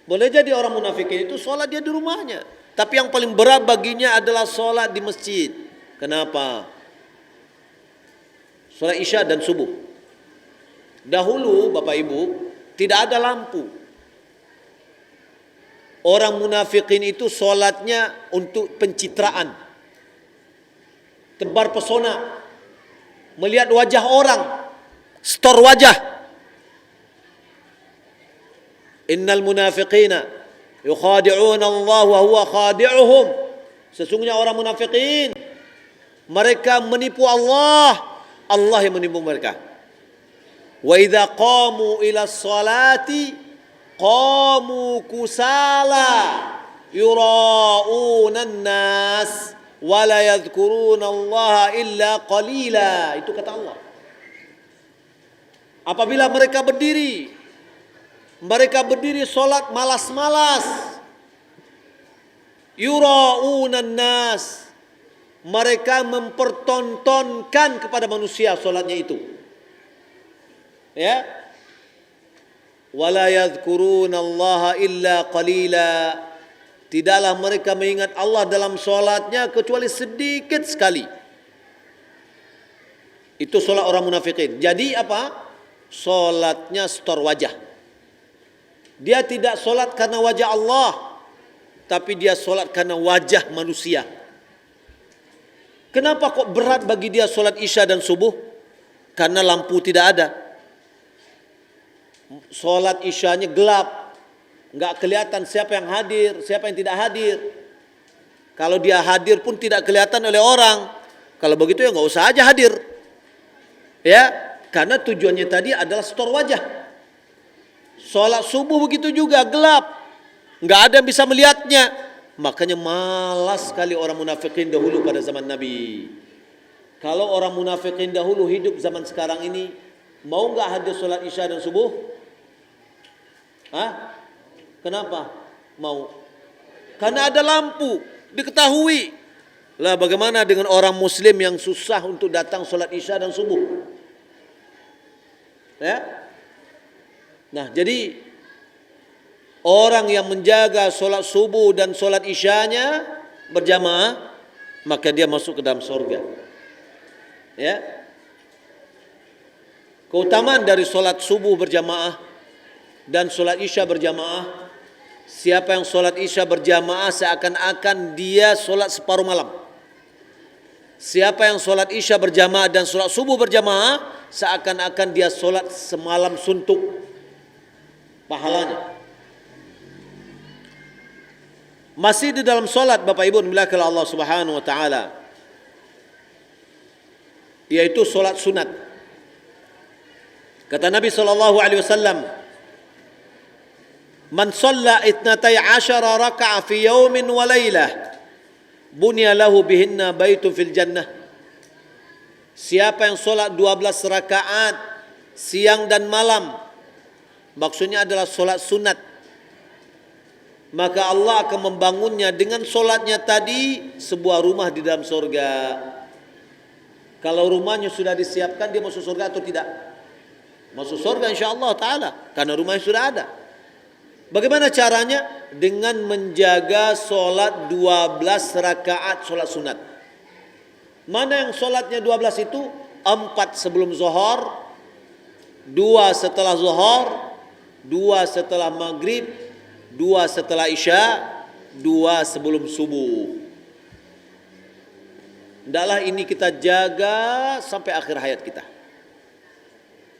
Boleh jadi orang munafikin itu solat dia di rumahnya, tapi yang paling berat baginya adalah solat di masjid. Kenapa? Solat isya dan subuh. Dahulu Bapak Ibu tidak ada lampu. Orang munafikin itu solatnya untuk pencitraan, tebar pesona, melihat wajah orang, stor wajah. Innal munafiqina yukhadi'una Allah wa huwa khadi'uhum. Sesungguhnya orang munafikin, mereka menipu Allah, Allah yang menipu mereka. Wa idza qamu ila sholati qamu kusala yura'una an-nas wa la yadhkuruna Allah illa qalila. Itu kata Allah. Apabila mereka berdiri solat malas-malas. Yura'unan nas, mereka mempertontonkan kepada manusia solatnya itu. Ya. Wala yadhkurunallaha illa qalila. Tidaklah mereka mengingat Allah dalam solatnya kecuali sedikit sekali. Itu solat orang munafikin. Jadi apa? Solatnya setor wajah. Dia tidak solat karena wajah Allah, tapi dia solat karena wajah manusia. Kenapa kok berat bagi dia solat isya dan subuh? Karena lampu tidak ada. Solat isyanya gelap, nggak kelihatan siapa yang hadir, siapa yang tidak hadir. Kalau dia hadir pun tidak kelihatan oleh orang. Kalau begitu ya nggak usah aja hadir. Ya, karena tujuannya tadi adalah setor wajah. Solat subuh begitu juga gelap. Nggak ada yang bisa melihatnya. Makanya malas sekali orang munafikin dahulu pada zaman Nabi. Kalau orang munafikin dahulu hidup zaman sekarang ini, mau nggak hadir solat isya dan subuh? Hah? Kenapa? Mau? Karena ada lampu, diketahui. Lah bagaimana dengan orang muslim yang susah untuk datang solat isya dan subuh? Ya? Nah, jadi orang yang menjaga solat subuh dan solat isyanya berjamaah, maka dia masuk ke dalam surga. Ya. Keutamaan dari solat subuh berjamaah dan solat isya berjamaah, siapa yang solat isya berjamaah seakan-akan dia solat separuh malam. Siapa yang solat isya berjamaah dan solat subuh berjamaah, seakan-akan dia solat semalam suntuk pahalanya. Masih di dalam solat Bapak Ibu dimuliakan Allah Subhanahu wa taala, yaitu solat sunat. Kata Nabi sallallahu alaihi wasallam, "Man shalla 12 raka'ah fi yawmin wa lailah, bunya lahu bihinna baitun fil jannah." Siapa yang solat 12 rakaat siang dan malam, maksudnya adalah solat sunat, maka Allah akan membangunnya dengan solatnya tadi sebuah rumah di dalam surga. Kalau rumahnya sudah disiapkan, dia masuk surga atau tidak? Masuk surga insyaAllah ta'ala, karena rumahnya sudah ada. Bagaimana caranya? Dengan menjaga solat 12 rakaat solat sunat. Mana yang solatnya 12 itu? 4 sebelum zuhur, 2 setelah zuhur, 2 setelah maghrib, 2 setelah isya, 2 sebelum subuh. Hendaklah ini kita jaga sampai akhir hayat kita.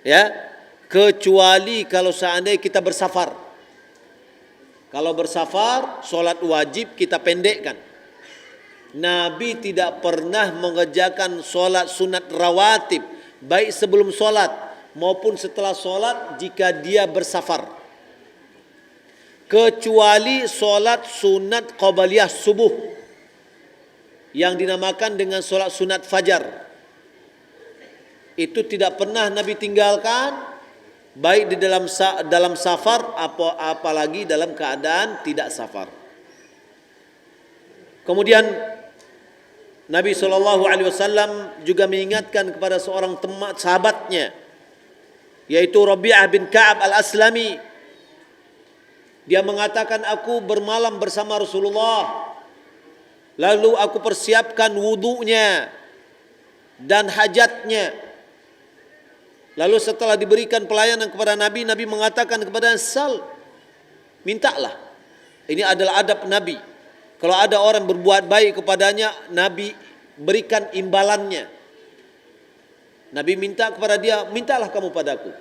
Ya, kecuali kalau seandainya kita bersafar. Kalau bersafar, solat wajib kita pendekkan. Nabi tidak pernah mengerjakan solat sunat rawatib, baik sebelum solat maupun setelah solat jika dia bersafar. Kecuali solat sunat qabliyah subuh yang dinamakan dengan solat sunat fajar. Itu tidak pernah Nabi tinggalkan, baik di dalam safar apalagi dalam keadaan tidak safar. Kemudian Nabi SAW juga mengingatkan kepada seorang teman sahabatnya, yaitu Rabi'ah bin Ka'ab al-Aslami. Dia mengatakan, aku bermalam bersama Rasulullah, lalu aku persiapkan wudunya dan hajatnya. Lalu setelah diberikan pelayanan kepada Nabi, Nabi mengatakan kepada Sal, mintalah. Ini adalah adab Nabi. Kalau ada orang berbuat baik kepadanya, Nabi berikan imbalannya. Nabi minta kepada dia, mintalah kamu padaku.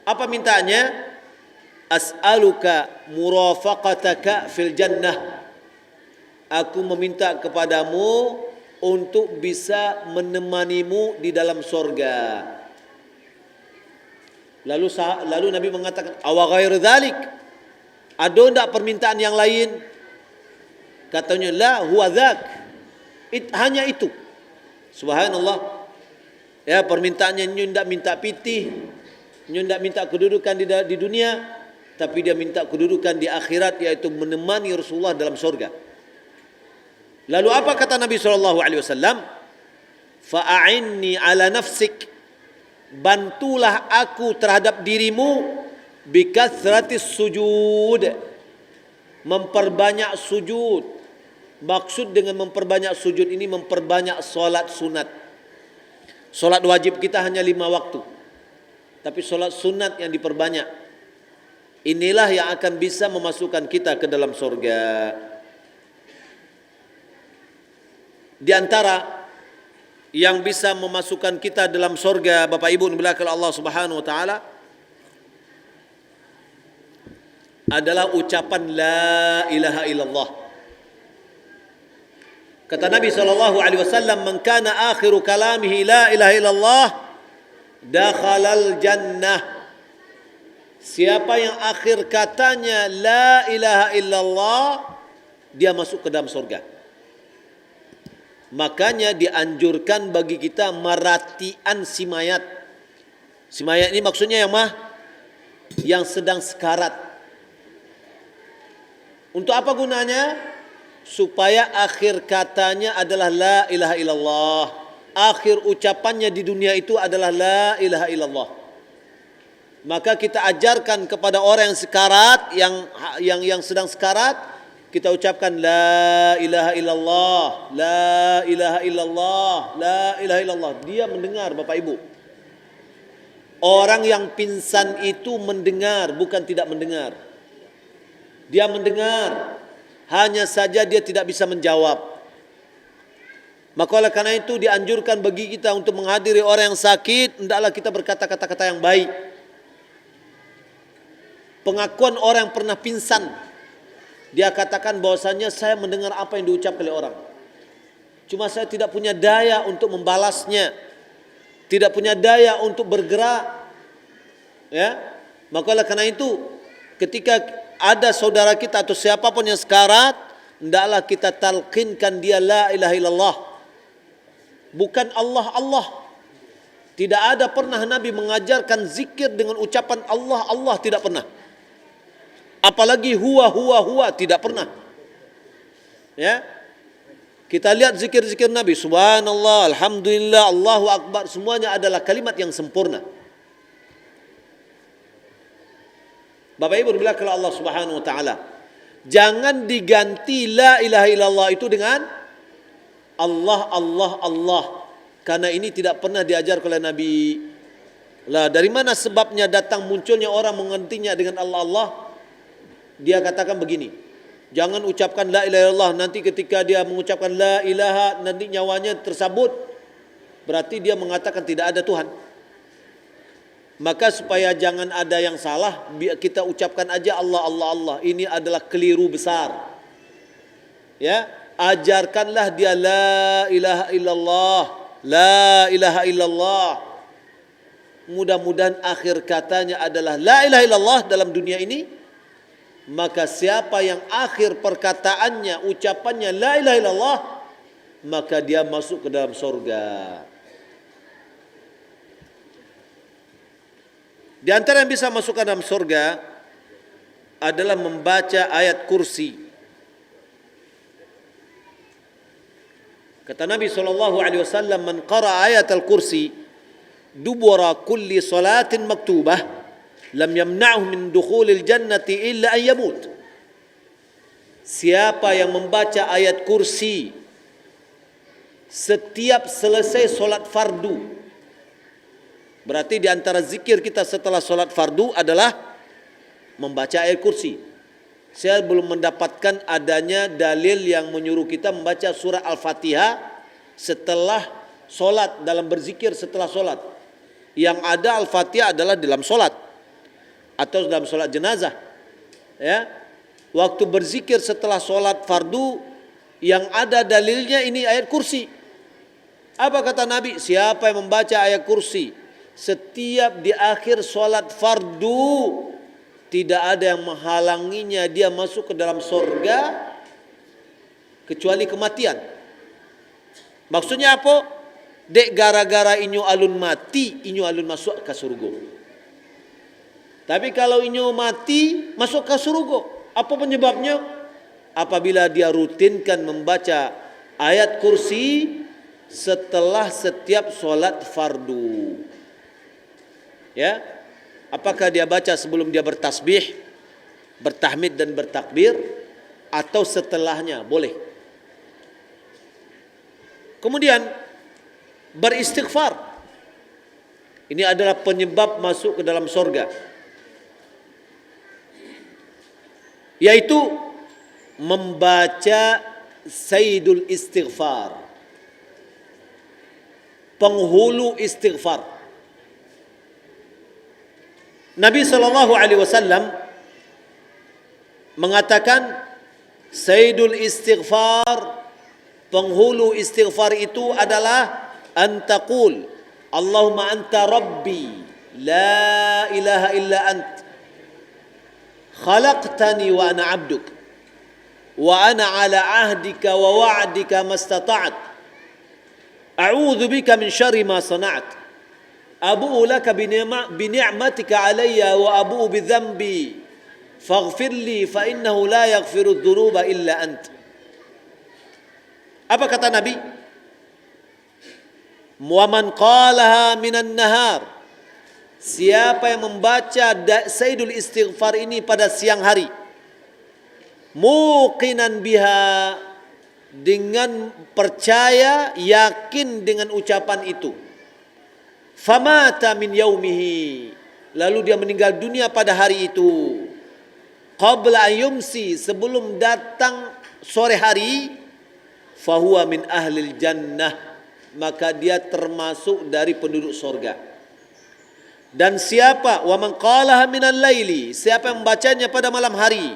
Apa mintanya? As'aluka murafaqataka fil jannah. Aku meminta kepadamu untuk bisa menemanimu di dalam surga. Lalu Nabi mengatakan, awa ghairu dzalik, ada enggak permintaan yang lain? Katanya, la huwa dzak, hanya itu. Subhanallah. Ya, permintaannya enggak minta pitih, Inyo tidak minta kedudukan di dunia, tapi dia minta kedudukan di akhirat, yaitu menemani Rasulullah dalam surga. Lalu apa kata Nabi SAW? Fa'a'inni ala nafsik, bantulah aku terhadap dirimu, bikathratis sujud, memperbanyak sujud. Maksud dengan memperbanyak sujud ini memperbanyak solat sunat. Solat wajib kita hanya 5 waktu, tapi solat sunat yang diperbanyak. Inilah yang akan bisa memasukkan kita ke dalam surga. Di antara yang bisa memasukkan kita dalam surga, Bapak Ibu dimuliakan Allah Subhanahu wa taala, adalah ucapan la ilaha illallah. Kata Nabi SAW, "Man kana akhiru kalamihi la ilaha illallah, dakhalal jannah." Siapa yang akhir katanya la ilaha illallah, dia masuk ke dalam surga. Makanya dianjurkan bagi kita meratian si mayat. Si mayat ini maksudnya yang sedang sekarat. Untuk apa gunanya? Supaya akhir katanya adalah la ilaha illallah. Akhir ucapannya di dunia itu adalah la ilaha illallah. Maka kita ajarkan kepada orang yang sekarat, yang sedang sekarat, kita ucapkan la ilaha illallah, la ilaha illallah, la ilaha illallah. Dia mendengar, Bapak Ibu. Orang yang pingsan itu mendengar, bukan tidak mendengar. Dia mendengar, hanya saja dia tidak bisa menjawab. Maka oleh karena itu dianjurkan bagi kita untuk menghadiri orang yang sakit, hendaklah kita berkata kata-kata yang baik. Pengakuan orang yang pernah pingsan, dia katakan bahwasanya saya mendengar apa yang diucapkan oleh orang, cuma saya tidak punya daya untuk membalasnya, tidak punya daya untuk bergerak. Ya, maka oleh karena itu ketika ada saudara kita atau siapapun yang sekarat, hendaklah kita talqinkan dia la ilaha illallah, bukan Allah Allah. Tidak ada pernah Nabi mengajarkan zikir dengan ucapan Allah Allah, tidak pernah. Apalagi huwa tidak pernah. Ya, kita lihat zikir-zikir Nabi, subhanallah, alhamdulillah, Allahu akbar, semuanya adalah kalimat yang sempurna. Bapak Ibu dimuliakan Allah Subhanahu wa taala, jangan diganti la ilaha illallah itu dengan Allah Allah Allah, karena ini tidak pernah diajar oleh Nabi. Lah, dari mana sebabnya datang munculnya orang menggantinya dengan Allah Allah? Dia katakan begini, jangan ucapkan la ilaha illallah, nanti ketika dia mengucapkan la ilaha, nanti nyawanya tersabut, berarti dia mengatakan tidak ada Tuhan. Maka supaya jangan ada yang salah, kita ucapkan aja Allah Allah Allah. Ini adalah keliru besar. Ya, ajarkanlah dia la ilaha illallah, la ilaha illallah. Mudah-mudahan akhir katanya adalah la ilaha illallah dalam dunia ini. Maka siapa yang akhir perkataannya, ucapannya la ilaha illallah, maka dia masuk ke dalam surga. Di antara yang bisa masuk ke dalam surga adalah membaca ayat kursi. Kata Nabi SAW, "Man qara ayat al-kursi dubura kulli salatin maktubah, lam yamna'hu min dukhulil jannati illa an yamut." Siapa yang membaca ayat kursi setiap selesai solat fardu, berarti di antara zikir kita setelah solat fardu adalah membaca ayat kursi. Saya belum mendapatkan adanya dalil yang menyuruh kita membaca surah Al-Fatihah setelah solat, dalam berzikir setelah solat. Yang ada Al-Fatihah adalah dalam solat atau dalam solat jenazah. Ya, waktu berzikir setelah solat fardu yang ada dalilnya ini ayat kursi. Apa kata Nabi? Siapa yang membaca ayat kursi setiap di akhir solat fardu, tidak ada yang menghalanginya dia masuk ke dalam surga kecuali kematian. Maksudnya apa? Dek gara-gara inyo alun mati, inyo alun masuk ke surga. Tapi kalau inyo mati, masuk ke surga. Apa penyebabnya? Apabila dia rutinkan membaca ayat kursi setelah setiap solat fardu. Ya, apakah dia baca sebelum dia bertasbih, bertahmid dan bertakbir, atau setelahnya? Boleh. Kemudian beristighfar. Ini adalah penyebab masuk ke dalam sorga, yaitu membaca Sayyidul Istighfar, penghulu istighfar. Nabi SAW mengatakan Sayyidul Istighfar, penghulu istighfar itu adalah antaqul Allahumma anta rabbi la ilaha illa ant khalaqtani wa ana abduk wa ana ala ahdika wa wa'dika mastata'at a'udzu bika min syarri ma sana'at abu'u laka bi ni'matika alayya wa abu'u bi dhanbi faghfir li fa innahu la yaghfiru dzunuba illa ant. Apa kata Nabi? Wa man qalaha minan nahar, siapa yang membaca Sayyidul Istighfar ini pada siang hari, muqinan biha, dengan percaya, yakin dengan ucapan itu, famata min yaumihi, lalu dia meninggal dunia pada hari itu, qabla yumsi, sebelum datang sore hari, fahuwa min ahlil jannah, maka dia termasuk dari penduduk sorga. Dan siapa wa man qalaha minal laili, siapa yang membacanya pada malam hari,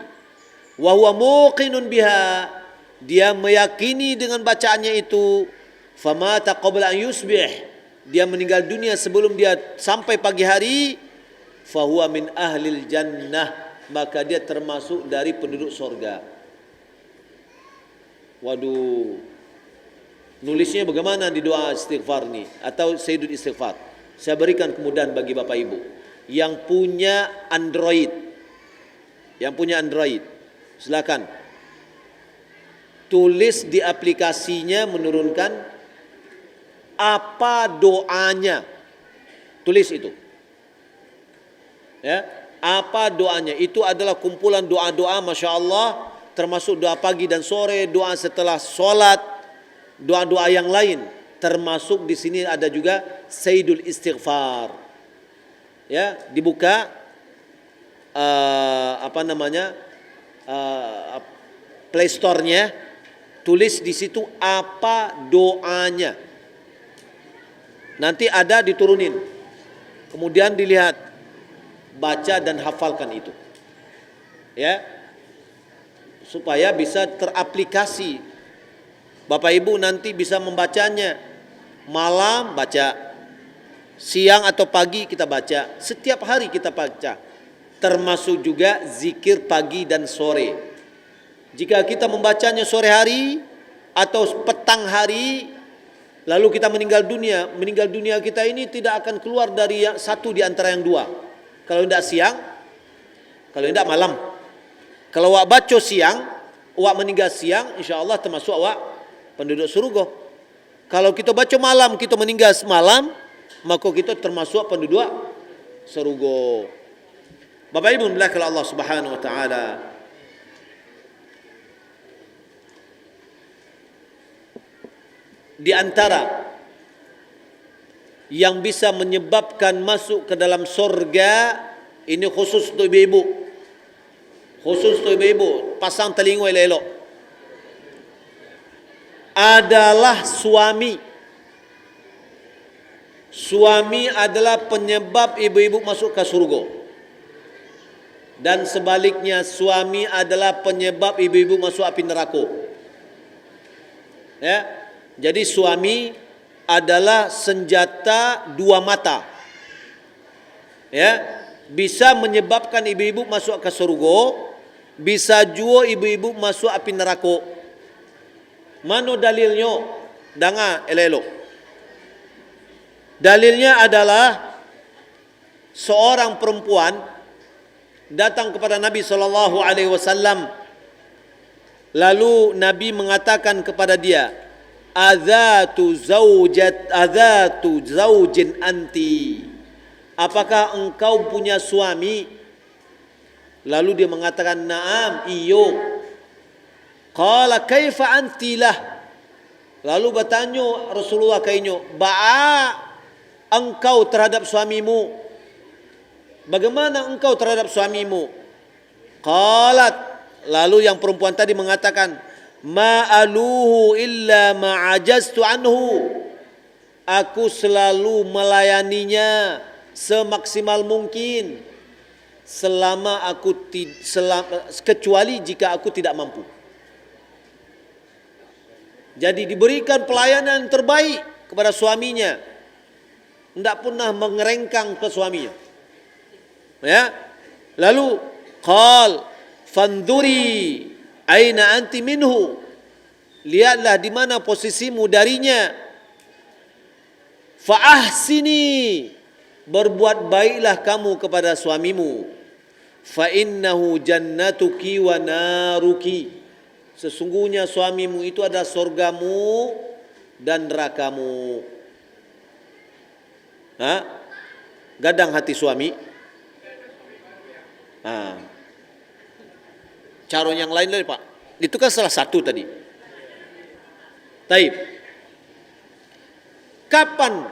wa huwa muqinun biha, dia meyakini dengan bacaannya itu, famata qabla an yusbih, dia meninggal dunia sebelum dia sampai pagi hari, fahuwa min ahlil jannah, maka dia termasuk dari penduduk sorga. Waduh, nulisnya bagaimana di doa istighfar ini atau Sayyidul Istighfar? Saya berikan kemudahan bagi Bapak Ibu yang punya Android. Yang punya Android, silakan tulis di aplikasinya, menurunkan apa doanya. Tulis itu. Ya, apa doanya? Itu adalah kumpulan doa-doa, Masya Allah, termasuk doa pagi dan sore, doa setelah sholat, doa-doa yang lain, termasuk di sini ada juga Sayyidul Istighfar. Ya, dibuka Play Store-nya, tulis di situ apa doanya. Nanti ada diturunin. Kemudian dilihat, baca dan hafalkan itu. Ya. Supaya bisa teraplikasi. Bapak Ibu nanti bisa membacanya. Malam baca, siang atau pagi kita baca, setiap hari kita baca. Termasuk juga zikir pagi dan sore. Jika kita membacanya sore hari atau petang hari, lalu kita meninggal dunia kita ini tidak akan keluar dari satu di antara yang dua. Kalau tidak siang, kalau tidak malam. Kalau awak baca siang, awak meninggal siang, insya Allah termasuk awak penduduk surga. Kalau kita baca malam, kita meninggal malam, maka kita termasuk penduduk surga. Bapak Ibu dimulakan Allah Subhanahu wa taala. Di antara yang bisa menyebabkan masuk ke dalam surga, ini khusus untuk ibu-ibu. Khusus untuk ibu-ibu, pasang telinga elok. Adalah suami. Suami adalah penyebab ibu-ibu masuk ke surga. Dan sebaliknya, suami adalah penyebab ibu-ibu masuk api neraka. Ya. Jadi suami adalah senjata dua mata. Ya, bisa menyebabkan ibu-ibu masuk ke surga, bisa juga ibu-ibu masuk api neraka. Mana dalilnya? Dengar elok. Dalilnya adalah seorang perempuan datang kepada Nabi SAW. Lalu Nabi mengatakan kepada dia, Adzatu zaujin anti. Apakah engkau punya suami? Lalu dia mengatakan, Naam, iyo. Qala kaifa anti lah. Lalu bertanya Rasulullah kainyo, Ba'a engkau terhadap suamimu? Bagaimana engkau terhadap suamimu? Qalat. Lalu yang perempuan tadi mengatakan, Ma'aluhu illa ma'ajaztu anhu. Aku selalu melayaninya semaksimal mungkin kecuali jika aku tidak mampu. Jadi diberikan pelayanan yang terbaik kepada suaminya, tidak pernah mengerengkang ke suaminya. Ya. Lalu qal fanduri aina anti minhu. Lihatlah di mana posisimu darinya. Fa ahsini, berbuat baiklah kamu kepada suamimu. Fa innahu jannatuki wa naruki. Sesungguhnya suamimu itu adalah surgamu dan nerakamu. Gadang hati suami. Cara yang lain lagi, Pak. Itu kan salah satu tadi. Taib. Kapan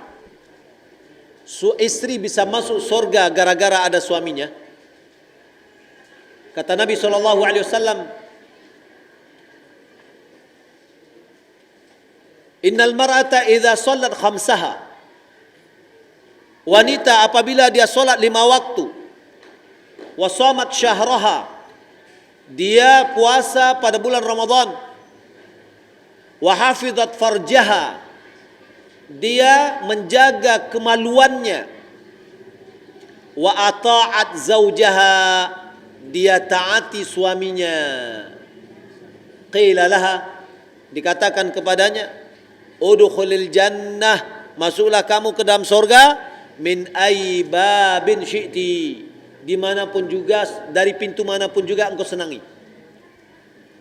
istri bisa masuk surga gara-gara ada suaminya? Kata Nabi SAW, Innal mar'ata idza sallat khamsaha. Wanita apabila dia solat 5 waktu, wa shamat syahraha, dia puasa pada bulan Ramadan, wa hafizat farjaha, dia menjaga kemaluannya, wa ata'at zaujaha, dia taati suaminya. Qila laha, dikatakan kepadanya, udkhulil jannah, masuklah kamu ke dalam surga, min ayyi babin syi'ti, dimanapun juga, dari pintu manapun juga engkau senangi.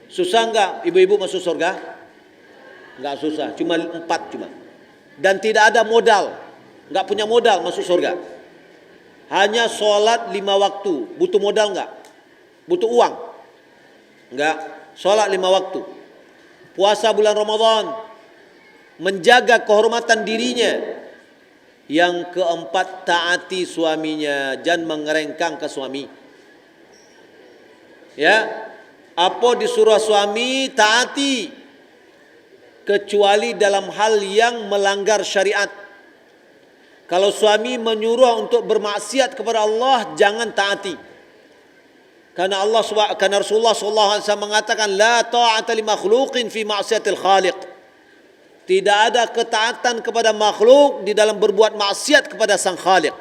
Susah enggak ibu-ibu masuk surga? Enggak susah, cuma 4 cuma. Dan tidak ada modal, enggak punya modal masuk surga. Hanya sholat 5 waktu, butuh modal enggak? Butuh uang? Enggak, sholat 5 waktu. Puasa bulan Ramadan, menjaga kehormatan dirinya. Yang keempat, taati suaminya, jangan mengerengkang ke suami. Ya, apa disuruh suami taati, kecuali dalam hal yang melanggar syariat. Kalau suami menyuruh untuk bermaksiat kepada Allah, jangan taati. Karena Rasulullah SAW mengatakan, la ta'ata li makhluqin fi ma'siyatil khaliq. Tidak ada ketaatan kepada makhluk di dalam berbuat maksiat kepada sang Khaliq.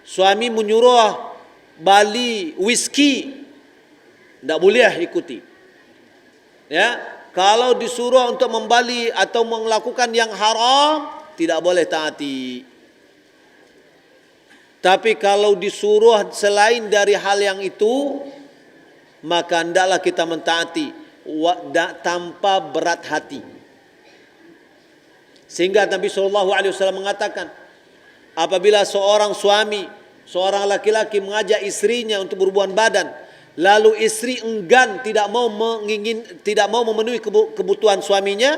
Suami menyuruh beli whisky, tidak boleh ikuti. Ya, kalau disuruh untuk membeli atau melakukan yang haram, tidak boleh taati. Tapi kalau disuruh selain dari hal yang itu, maka hendaklah kita mentaati tanpa berat hati. Sehingga Nabi SAW mengatakan, apabila seorang suami, seorang laki-laki mengajak istrinya untuk berhubungan badan, lalu istri enggan, tidak mau memenuhi kebutuhan suaminya,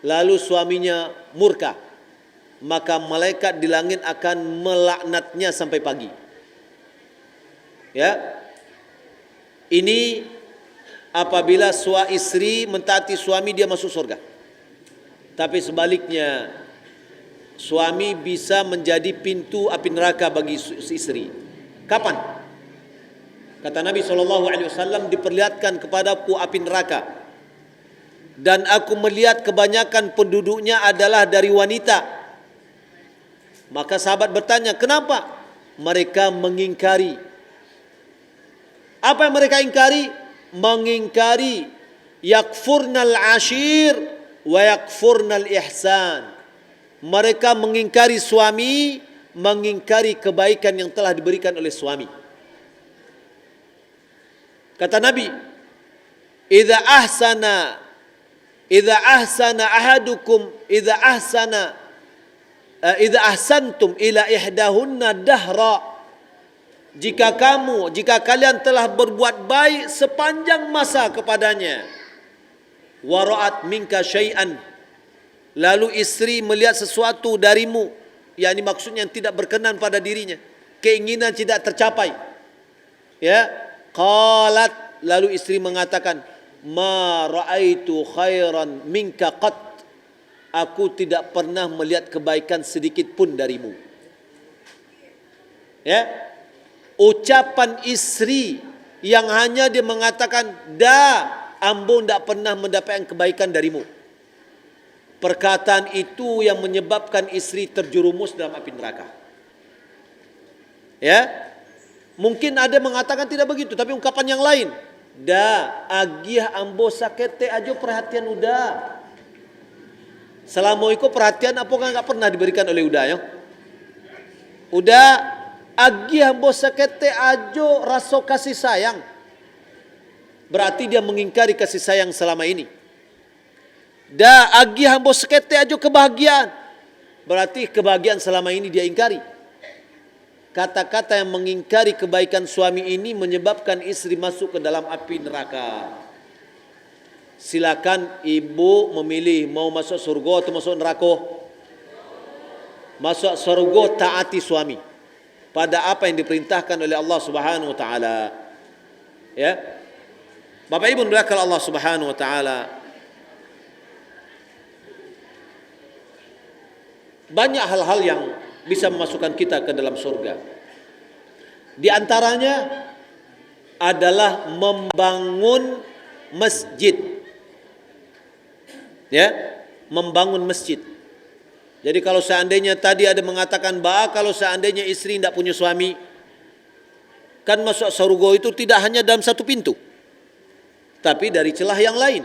lalu suaminya murka, maka malaikat di langit akan melaknatnya sampai pagi. Ya, ini apabila istri mentaati suami, dia masuk surga. Tapi sebaliknya, suami bisa menjadi pintu api neraka bagi istri. Kapan? Kata Nabi SAW, diperlihatkan kepadaku api neraka, dan aku melihat kebanyakan penduduknya adalah dari wanita. Maka sahabat bertanya, kenapa? Mereka mengingkari. Apa yang mereka ingkari? Mengingkari yakfurnal ashir wa yakfurnal ihsan. Mereka mengingkari suami, mengingkari kebaikan yang telah diberikan oleh suami. Kata Nabi, "Idza ahsana ahadukum idza ahsantum ila ihdahunna dahra." Jika kalian telah berbuat baik sepanjang masa kepadanya, wara'at minka syai'an, lalu istri melihat sesuatu darimu, yakni maksudnya yang tidak berkenan pada dirinya, keinginan tidak tercapai, ya, qalat, lalu istri mengatakan, ma ra'aitu khairan minka qat, aku tidak pernah melihat kebaikan sedikit pun darimu. Ya, ucapan istri yang hanya dia mengatakan, ambo tidak pernah mendapatkan kebaikan darimu. Perkataan itu yang menyebabkan istri terjerumus dalam api neraka. Ya, mungkin ada mengatakan tidak begitu, tapi ungkapan yang lain, agih ambo sakete ajo perhatian udah. Selama itu perhatian apa enggak pernah diberikan oleh udah, ya? Udah agih ambo sakete ajo rasa kasih sayang. Berarti dia mengingkari kasih sayang selama ini. Agih ambo sakete ajo kebahagiaan. Berarti kebahagiaan selama ini dia ingkari. Kata-kata yang mengingkari kebaikan suami ini menyebabkan istri masuk ke dalam api neraka. Silakan ibu memilih mau masuk surga atau masuk neraka. Masuk surga taati suami pada apa yang diperintahkan oleh Allah Subhanahu wa taala. Ya. Bapak Ibu dirahmati Allah Subhanahu wa taala. Banyak hal-hal yang bisa memasukkan kita ke dalam surga. Di antaranya adalah membangun masjid. Ya, membangun masjid. Jadi kalau seandainya tadi ada mengatakan kalau seandainya istri tidak punya suami, kan masuk surga itu tidak hanya dalam satu pintu, tapi dari celah yang lain,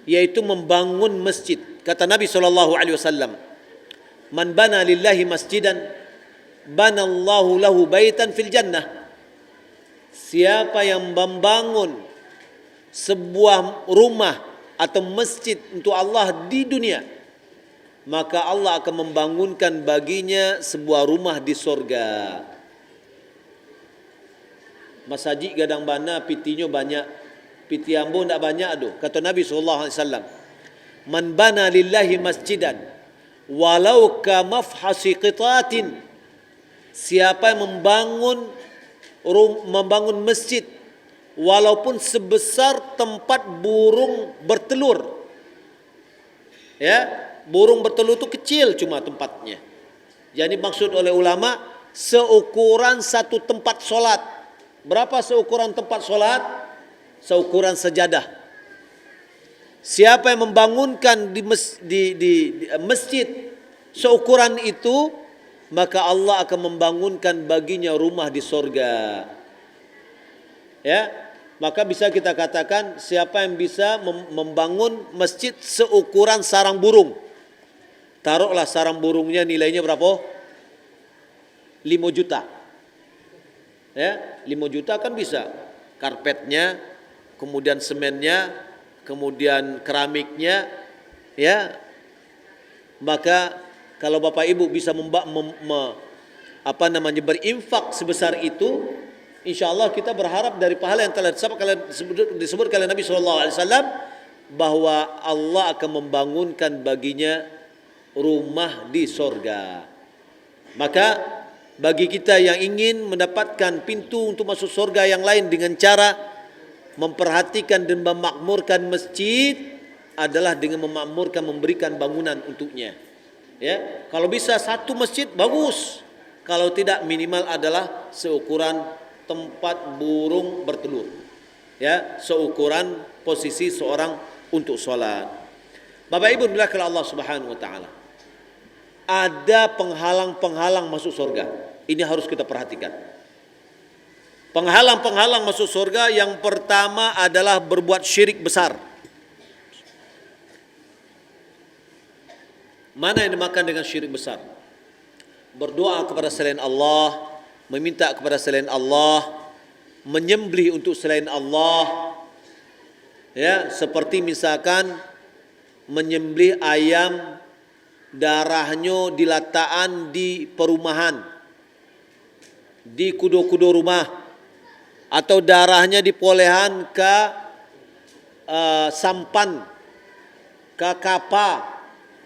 yaitu membangun masjid. Kata Nabi SAW, man bana lillahi masjidan, banallahu lahu baitan fil jannah. Siapa yang membangun sebuah rumah atau masjid untuk Allah di dunia, maka Allah akan membangunkan baginya sebuah rumah di sorga. Masjid gadang bana pitinya banyak, piti ambo ndak banyak aduh. Kata Nabi SAW, man bana lillahi masjidan walau ka mafhasi qitatin, siapa yang membangun masjid walaupun sebesar tempat burung bertelur. Ya, burung bertelur itu kecil cuma tempatnya. Jadi maksud oleh ulama seukuran satu tempat solat. Berapa seukuran tempat solat? Seukuran sejadah. Siapa yang membangunkan di masjid seukuran itu, maka Allah akan membangunkan baginya rumah di sorga. Ya, maka bisa kita katakan siapa yang bisa membangun masjid seukuran sarang burung. Taruhlah sarang burungnya nilainya berapa? 5 juta. Ya, 5 juta kan bisa. Karpetnya, kemudian semennya, kemudian keramiknya, ya. Maka kalau Bapak Ibu bisa berinfak sebesar itu, insyaallah kita berharap dari pahala yang telah disebutkan oleh Nabi SAW, bahwa Allah akan membangunkan baginya rumah di sorga. Maka bagi kita yang ingin mendapatkan pintu untuk masuk sorga yang lain dengan cara memperhatikan dan memakmurkan masjid, adalah dengan memakmurkan, memberikan bangunan untuknya. Ya, kalau bisa satu masjid bagus, kalau tidak minimal adalah seukuran tempat burung bertelur. Ya, seukuran posisi seorang untuk sholat. Bapak Ibu dirahmati Allah Subhanahu wa taala. Ada penghalang-penghalang masuk surga. Ini harus kita perhatikan. Penghalang-penghalang masuk surga yang pertama adalah berbuat syirik besar. Mana yang dimakan dengan syirik besar? Berdoa kepada selain Allah, meminta kepada selain Allah, menyembelih untuk selain Allah, ya, seperti misalkan menyembelih ayam, darahnya diletakkan di perumahan, di kudo-kudo rumah, atau darahnya dipolehan ke sampan, ke kapal,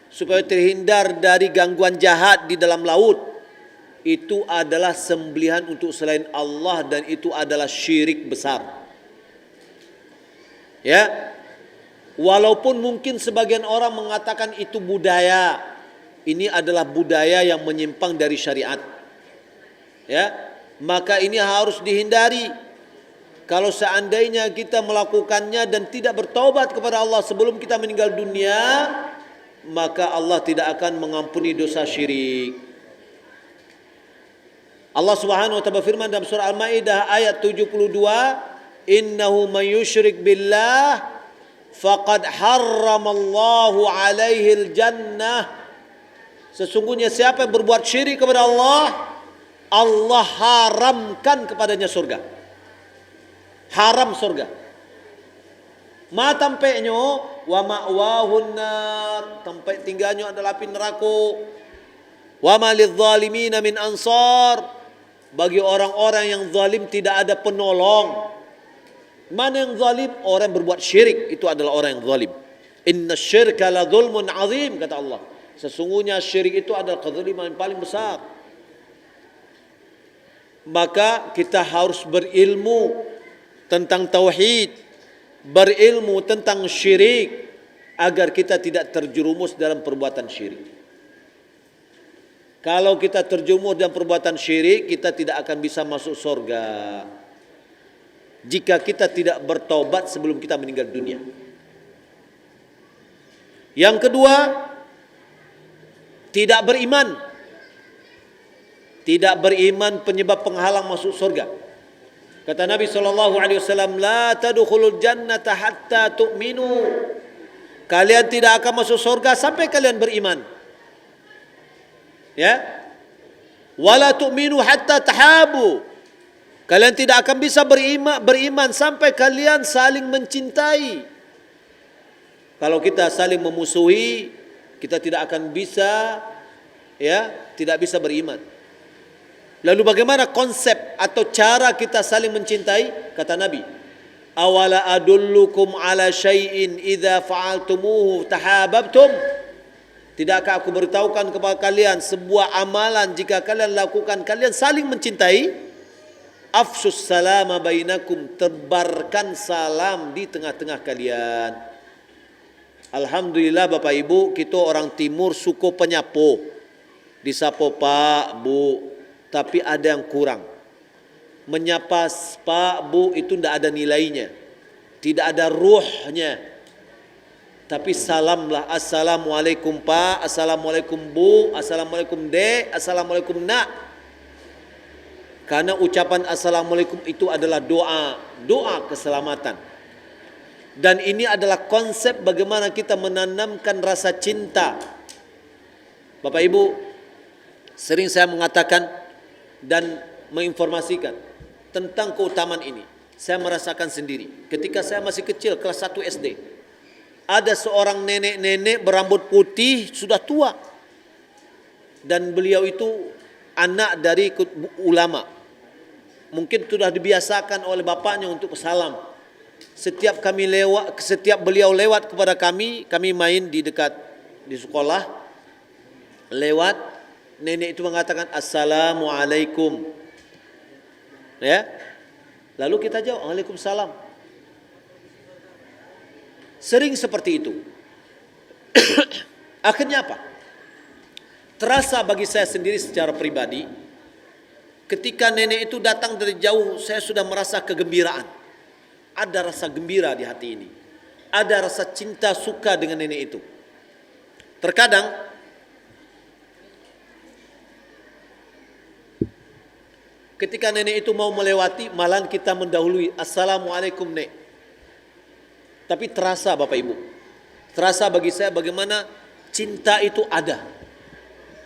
supaya terhindar dari gangguan jahat di dalam laut, itu adalah sembelihan untuk selain Allah dan itu adalah syirik besar. Ya, walaupun mungkin sebagian orang mengatakan itu budaya, ini adalah budaya yang menyimpang dari syariat. Ya, maka ini harus dihindari. Kalau seandainya kita melakukannya dan tidak bertaubat kepada Allah sebelum kita meninggal dunia, maka Allah tidak akan mengampuni dosa syirik. Allah Subhanahu wa taala berfirman dalam surah Al-Maidah ayat 72, "Innahu may yusyrik billah faqad harramallahu alaihil jannah." Sesungguhnya siapa yang berbuat syirik kepada Allah, Allah haramkan kepadanya surga. Haram surga. Ma tampaknya wa ma'wahun nar, tempat tinggalnya adalah api neraka. Wa ma lidh-dhalimina min ansar, bagi orang-orang yang zalim tidak ada penolong. Mana yang zalim? Orang yang berbuat syirik, itu adalah orang yang zalim. Inna syirka la dhulmun azim, kata Allah. Sesungguhnya syirik itu adalah kezaliman yang paling besar. Maka kita harus berilmu tentang tauhid, berilmu tentang syirik, agar kita tidak terjerumus dalam perbuatan syirik. Kalau kita terjerumus dalam perbuatan syirik, kita tidak akan bisa masuk surga jika kita tidak bertaubat sebelum kita meninggal dunia. Yang kedua, tidak beriman. Tidak beriman penyebab penghalang masuk surga. Kata Nabi SAW, la tadkhulul jannata hatta tu'minu. Kalian tidak akan masuk surga sampai kalian beriman. Ya. Wala tu'minu hatta tahabu. Kalian tidak akan bisa beriman sampai kalian saling mencintai. Kalau kita saling memusuhi, kita tidak akan bisa, ya, tidak bisa beriman. Lalu bagaimana konsep atau cara kita saling mencintai? Kata Nabi, awala adullukum ala syai'in idza fa'altumuhu tahabbtum. Tidakkah aku beritahukan kepada kalian sebuah amalan jika kalian lakukan kalian saling mencintai? Afsus salama bainakum, tebarkan salam di tengah-tengah kalian. Alhamdulillah Bapak Ibu, kita orang timur suku penyapu. Disapo Pak, Bu. Tapi ada yang kurang. Menyapa Pak, Bu itu tidak ada nilainya. Tidak ada ruhnya. Tapi salamlah. Assalamualaikum Pak, Assalamualaikum Bu, Assalamualaikum Dek, Assalamualaikum Nak. Karena ucapan Assalamualaikum itu adalah doa. Doa keselamatan. Dan ini adalah konsep bagaimana kita menanamkan rasa cinta. Bapak Ibu, sering saya mengatakan dan menginformasikan tentang keutamaan ini. Saya merasakan sendiri. Ketika saya masih kecil, kelas 1 SD. Ada seorang nenek-nenek berambut putih, sudah tua. Dan beliau itu anak dari ulama. Mungkin sudah dibiasakan oleh bapaknya untuk salam. Setiap beliau lewat kepada kami main di dekat di sekolah. Lewat, nenek itu mengatakan Assalamualaikum. Ya. Lalu kita jawab Waalaikumsalam. Sering seperti itu. Akhirnya apa? Terasa bagi saya sendiri secara pribadi, ketika nenek itu datang dari jauh, saya sudah merasa kegembiraan. Ada rasa gembira di hati ini. Ada rasa cinta suka dengan nenek itu. Terkadang ketika nenek itu mau melewati, malah kita mendahului. Assalamualaikum Nek. Tapi terasa Bapak Ibu, terasa bagi saya bagaimana cinta itu ada.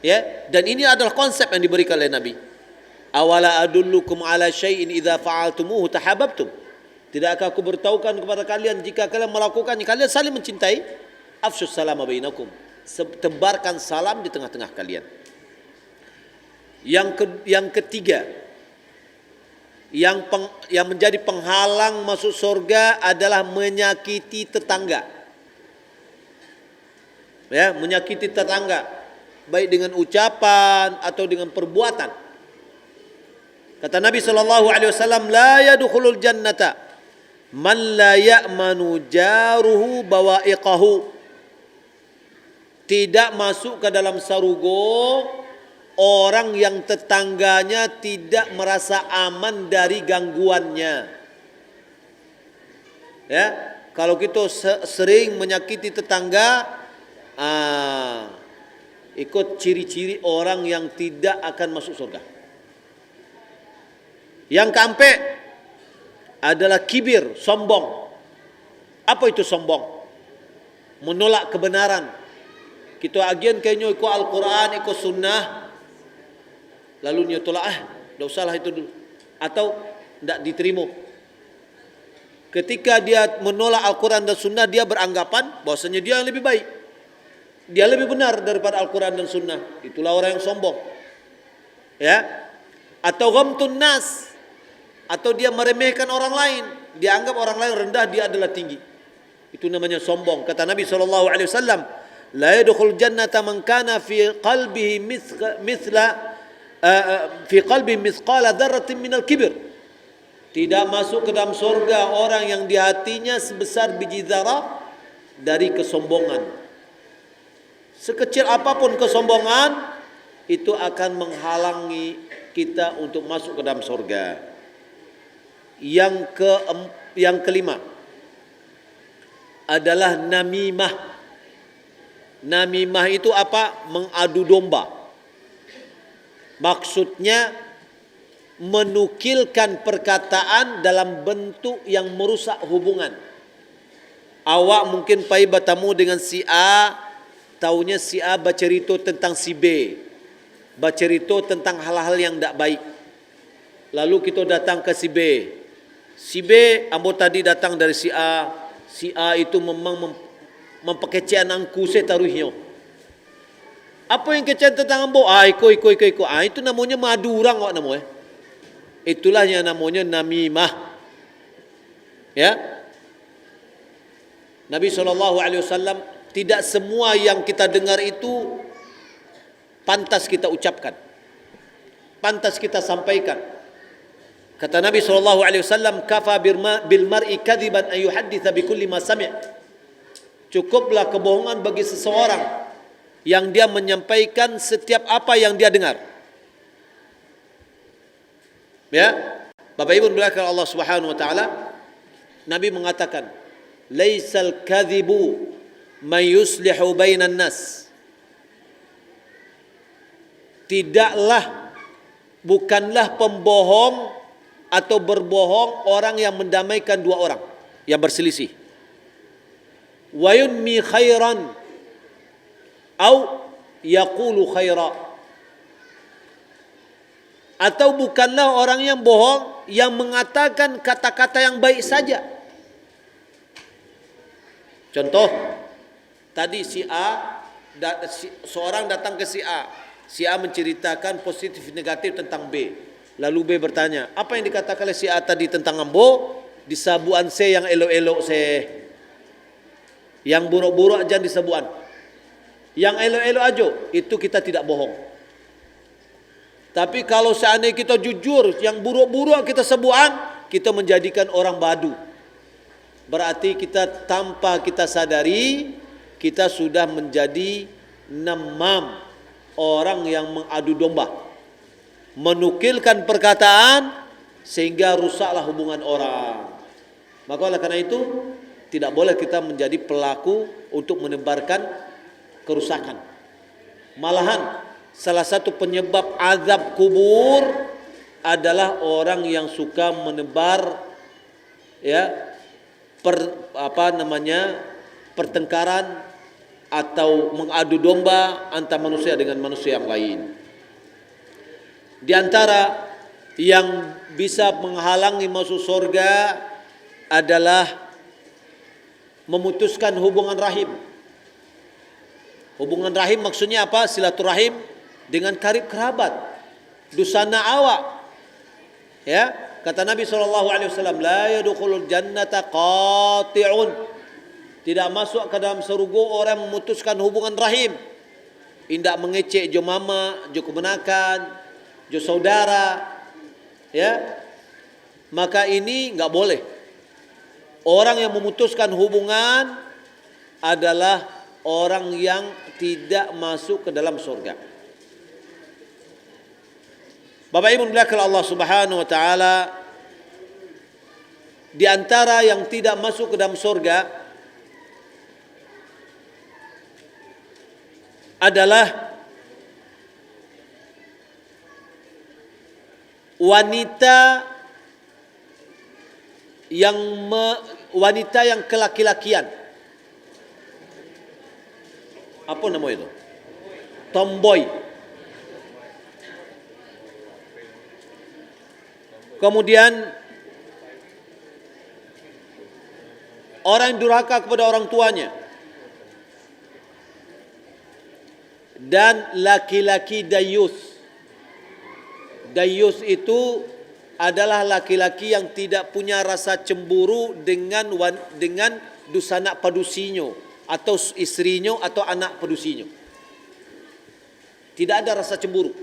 Ya, dan ini adalah konsep yang diberikan oleh Nabi. Awala adullukum ala syai'in idza fa'altumuhu tahabbtum. Tidakkah aku beritahukan kepada kalian jika kalian melakukannya kalian saling mencintai? Afsyus salama bainakum. Tebarkan salam di tengah-tengah kalian. Yang ketiga, yang menjadi penghalang masuk surga adalah menyakiti tetangga. Ya, menyakiti tetangga baik dengan ucapan atau dengan perbuatan. Kata Nabi sallallahu alaihi wasallam, la yadkhulul jannata man la ya'manu jaruhu bawa'iqahu. Tidak masuk ke dalam sarugo orang yang tetangganya tidak merasa aman dari gangguannya. Ya, kalau kita sering menyakiti tetangga, ikut ciri-ciri orang yang tidak akan masuk surga. Yang keempat adalah kibir, sombong. Apa itu sombong? Menolak kebenaran. Kita agian kayaknya ikut Al-Quran, ikut sunnah, lalu dia tolak, tidak usahlah itu dulu, atau tidak diterima. Ketika dia menolak Al-Quran dan sunnah, dia beranggapan bahwasanya dia yang lebih baik, dia lebih benar daripada Al-Quran dan sunnah. Itulah orang yang sombong. Ya, atau ghamtun nas, atau dia meremehkan orang lain, dia anggap orang lain rendah, dia adalah tinggi. Itu namanya sombong. Kata Nabi SAW, la yadkhul jannata man kana fi qalbihi mithqala dzarratin minal kibir. Tidak masuk ke dalam surga orang yang di hatinya sebesar biji zarah dari kesombongan. Sekecil apapun kesombongan, itu akan menghalangi kita untuk masuk ke dalam surga. Yang kelima adalah namimah. Namimah itu apa? Mengadu domba. Maksudnya menukilkan perkataan dalam bentuk yang merusak hubungan. Awak mungkin pai bertemu dengan si A, taunya si A bercerita tentang si B, bercerita tentang hal-hal yang tidak baik. Lalu kita datang ke si B. Si B, ambo tadi datang dari si A. Si A itu memang mempekecehan angku saya taruhnya. Apa yang kecehan tentang ambo? Iko. Itu namanya madu orang kok namanya. Itulah yang namanya namimah. Ya. Nabi SAW, tidak semua yang kita dengar itu pantas kita ucapkan, pantas kita sampaikan. Kata Nabi SAW, kafa bil mar'i kadhiban an yuhadditha bi kulli ma sami'. Cukuplah kebohongan bagi seseorang yang dia menyampaikan setiap apa yang dia dengar. Ya, Bapak Ibu dimuliakan Allah Subhanahu wa taala, Nabi mengatakan, "Laisal kadhibu man yuslihu bainan nas." Bukanlah pembohong atau berbohong orang yang mendamaikan dua orang yang berselisih. Wa yunmi khairan au yaqulu khaira. Atau bukanlah orang yang bohong yang mengatakan kata-kata yang baik saja. Contoh, tadi seorang datang ke si A. Si A menceritakan positif negatif tentang B. Lalu B bertanya, apa yang dikatakan oleh si A tadi tentang ambo? Di sabuan saya yang elok-elok saya. Yang buruk-buruk aja di sabuan. Yang elok-elok aja, itu kita tidak bohong. Tapi kalau seandainya kita jujur, yang buruk-buruk kita sabuan, kita menjadikan orang badu. Berarti kita tanpa kita sadari, kita sudah menjadi namam, orang yang mengadu domba. Menukilkan perkataan sehingga rusaklah hubungan orang. Maka oleh karena itu tidak boleh kita menjadi pelaku untuk menebarkan kerusakan. Malahan salah satu penyebab azab kubur adalah orang yang suka menebar pertengkaran atau mengadu domba antara manusia dengan manusia yang lain. Di antara yang bisa menghalangi masuk surga adalah memutuskan hubungan rahim. Hubungan rahim maksudnya apa? Silaturahim dengan karib kerabat, dusana awak. Ya, kata Nabi SAW, la yadkhulul jannata qati'un. Tidak masuk ke dalam surga orang memutuskan hubungan rahim. Indak mengecek jo mama, jo kebenakan, jo saudara. Ya, maka ini enggak boleh. Orang yang memutuskan hubungan adalah orang yang tidak masuk ke dalam surga. Bapak Ibu belakang Allah Subhanahu wa taala, di antara yang tidak masuk ke dalam surga adalah wanita yang kelaki-lakian. Apa nama itu? Tomboy. Kemudian orang yang durhaka kepada orang tuanya. Dan laki-laki dayus. Dayus itu adalah laki-laki yang tidak punya rasa cemburu dengan dusanak padusinya atau istrinya atau anak padusinya. Tidak ada rasa cemburu.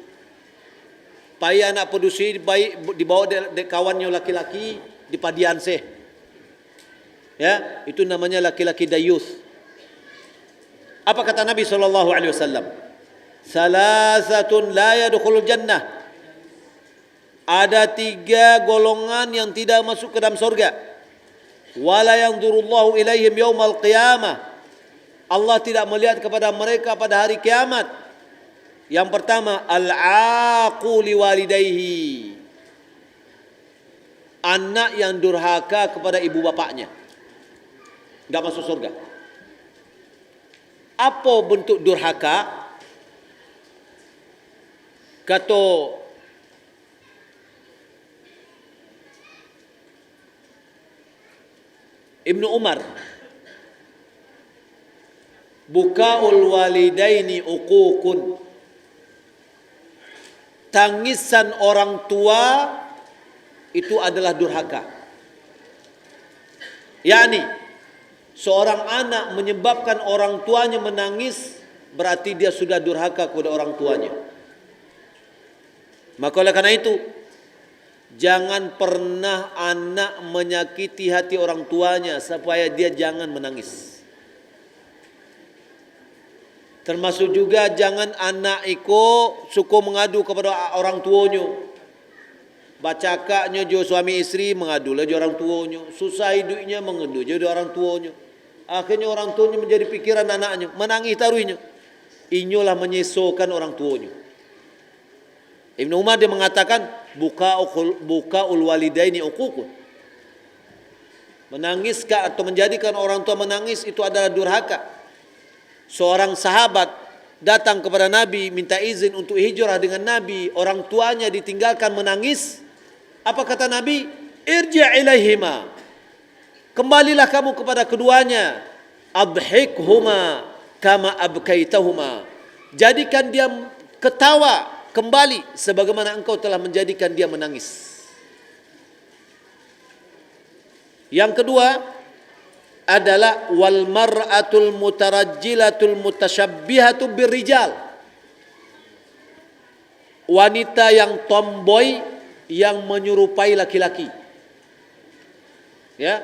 Payah anak padusi baik dibawa kawannya laki-laki di padian seh. Ya, itu namanya laki-laki dayus. Apa kata Nabi SAW? Salasatun la yadkhulul jannah. Ada 3 golongan yang tidak masuk ke dalam surga. Wala yanzurullahu ilaihim yaumal qiyamah. Allah tidak melihat kepada mereka pada hari kiamat. Yang pertama, al-aqu liwalidayhi. Anak yang durhaka kepada ibu bapaknya. Enggak masuk surga. Apa bentuk durhaka? Kata Ibnu Umar, bukaul walidaini uququn. Tangisan orang tua itu adalah durhaka. Yani seorang anak menyebabkan orang tuanya menangis, berarti dia sudah durhaka kepada orang tuanya. Maka oleh karena itu, jangan pernah anak menyakiti hati orang tuanya supaya dia jangan menangis. Termasuk juga jangan anak suka mengadu kepada orang tuanya. Bacakaknya jo suami istri mengadu lah jo orang tuanya. Susah hidupnya mengadu jo orang tuanya. Akhirnya orang tuanya menjadi pikiran anaknya, menangis taruhnya. Inyolah menyesokan orang tuanya. Ibnu Umar dia mengatakan bukaul walidaini uququn. Menangiskah atau menjadikan orang tua menangis itu adalah durhaka. Seorang sahabat datang kepada Nabi minta izin untuk hijrah dengan Nabi, orang tuanya ditinggalkan menangis. Apa kata Nabi? Irji' ilaihima. Kembalilah kamu kepada keduanya. Adhikhuma kama abkaitahuma. Jadikan dia ketawa kembali sebagaimana engkau telah menjadikan dia menangis. Yang kedua adalah wal mar'atul mutarajjilatul mutasyabbihatu birrijal. Wanita yang tomboy yang menyerupai laki-laki. Ya.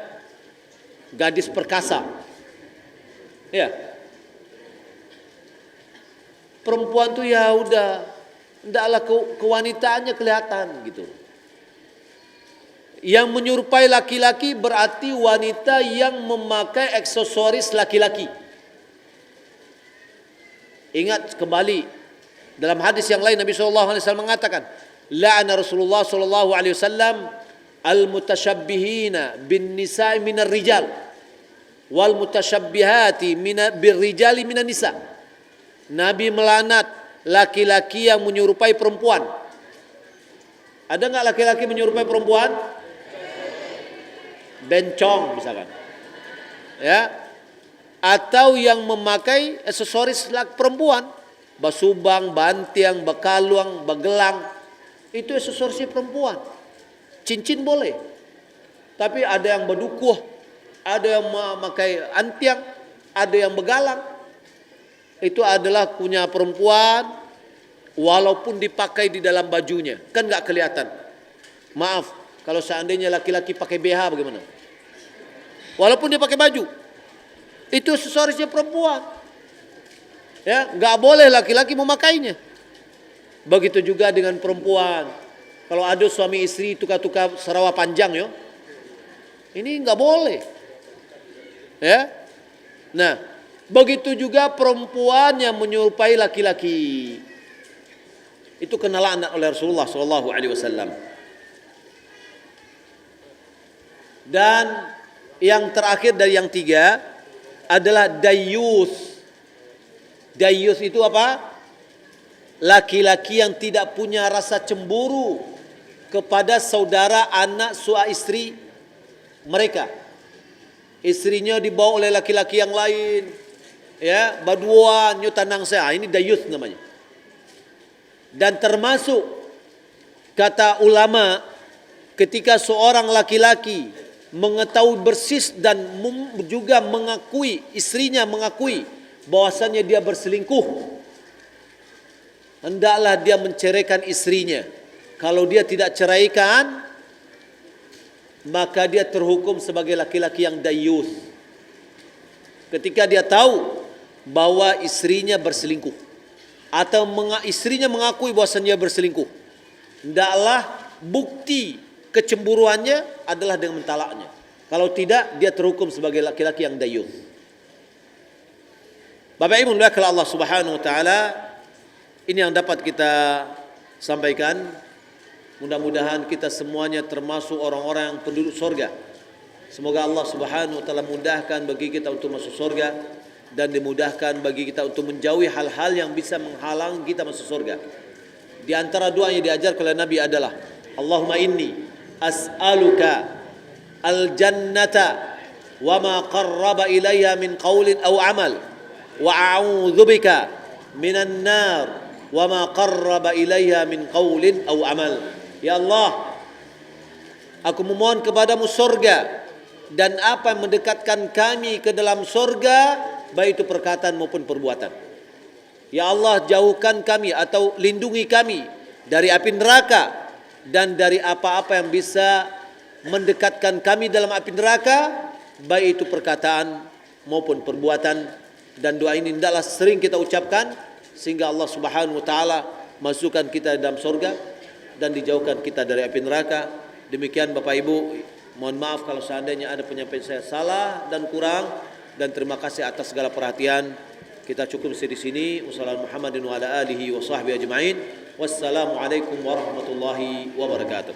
Gadis perkasa. Ya. Perempuan tuh ya udah ndaklah kewanitaannya kelihatan gitu. Yang menyerupai laki-laki berarti wanita yang memakai aksesoris laki-laki. Ingat kembali dalam hadis yang lain Nabi SAW mengatakan, la'ana Rasulullah SAW al-mutasyabbihina bin nisa'i minar rijal wal mutasyabbihati bir rijali minan nisa. Nabi melaknat laki-laki yang menyerupai perempuan. Ada nggak laki-laki menyerupai perempuan? Bencong misalkan. Ya. Atau yang memakai aksesoris perempuan, basubang, bantiang, bakaluang, bagelang, itu aksesorisnya perempuan. Cincin boleh, tapi ada yang berdukuh, ada yang memakai antiang, ada yang begalang. Itu adalah punya perempuan, walaupun dipakai di dalam bajunya, kan nggak kelihatan. Maaf, kalau seandainya laki-laki pakai BH bagaimana? Walaupun dia pakai baju, itu aksesorisnya perempuan. Ya, nggak boleh laki-laki memakainya. Begitu juga dengan perempuan. Kalau ada suami istri tukar-tukar sarawa panjang, yo, ini nggak boleh. Ya, nah, begitu juga perempuan yang menyerupai laki-laki. Itu kena laknat oleh Rasulullah SAW. Dan yang terakhir dari yang tiga adalah dayyus. Dayyus itu apa? Laki-laki yang tidak punya rasa cemburu kepada saudara anak istri mereka. Istrinya dibawa oleh laki-laki yang lain, ya, baduan, nyo tanang saya. Ini dayyus namanya. Dan termasuk kata ulama, ketika seorang laki-laki mengetahui persis dan juga mengakui, istrinya mengakui bahwasannya dia berselingkuh, hendaklah dia menceraikan istrinya. Kalau dia tidak ceraikan, maka dia terhukum sebagai laki-laki yang dayyus. Ketika dia tahu bahwa istrinya berselingkuh, atau istrinya mengakui bahwasannya berselingkuh, hendaklah bukti kecemburuannya adalah dengan mentalaknya. Kalau tidak, dia terhukum sebagai laki-laki yang dayyus. Bapak Ibu muliakan Allah Subhanahu wa taala, ini yang dapat kita sampaikan. Mudah-mudahan kita semuanya termasuk orang-orang yang penduduk surga. Semoga Allah Subhanahu wa taala mudahkan bagi kita untuk masuk surga, dan dimudahkan bagi kita untuk menjauhi hal-hal yang bisa menghalang kita masuk surga. Di antara doa yang diajarkan oleh Nabi adalah Allahumma inni as'aluka al-jannata wa ma qarraba ilayya min qawlin aw amal, wa a'udzubika minan nar wa ma qarraba ilayya min qawlin aw amal. Ya Allah, aku memohon kepadamu surga dan apa yang mendekatkan kami ke dalam surga, baik itu perkataan maupun perbuatan. Ya Allah, jauhkan kami atau lindungi kami dari api neraka dan dari apa-apa yang bisa mendekatkan kami dalam api neraka, baik itu perkataan maupun perbuatan. Dan doa ini hendaklah sering kita ucapkan sehingga Allah Subhanahu wa taala masukkan kita dalam surga dan dijauhkan kita dari api neraka. Demikian Bapak Ibu, mohon maaf kalau seandainya ada penyampaian saya salah dan kurang, dan terima kasih atas segala perhatian. Kita cukup di sini. Wassalamualaikum warahmatullahi wabarakatuh.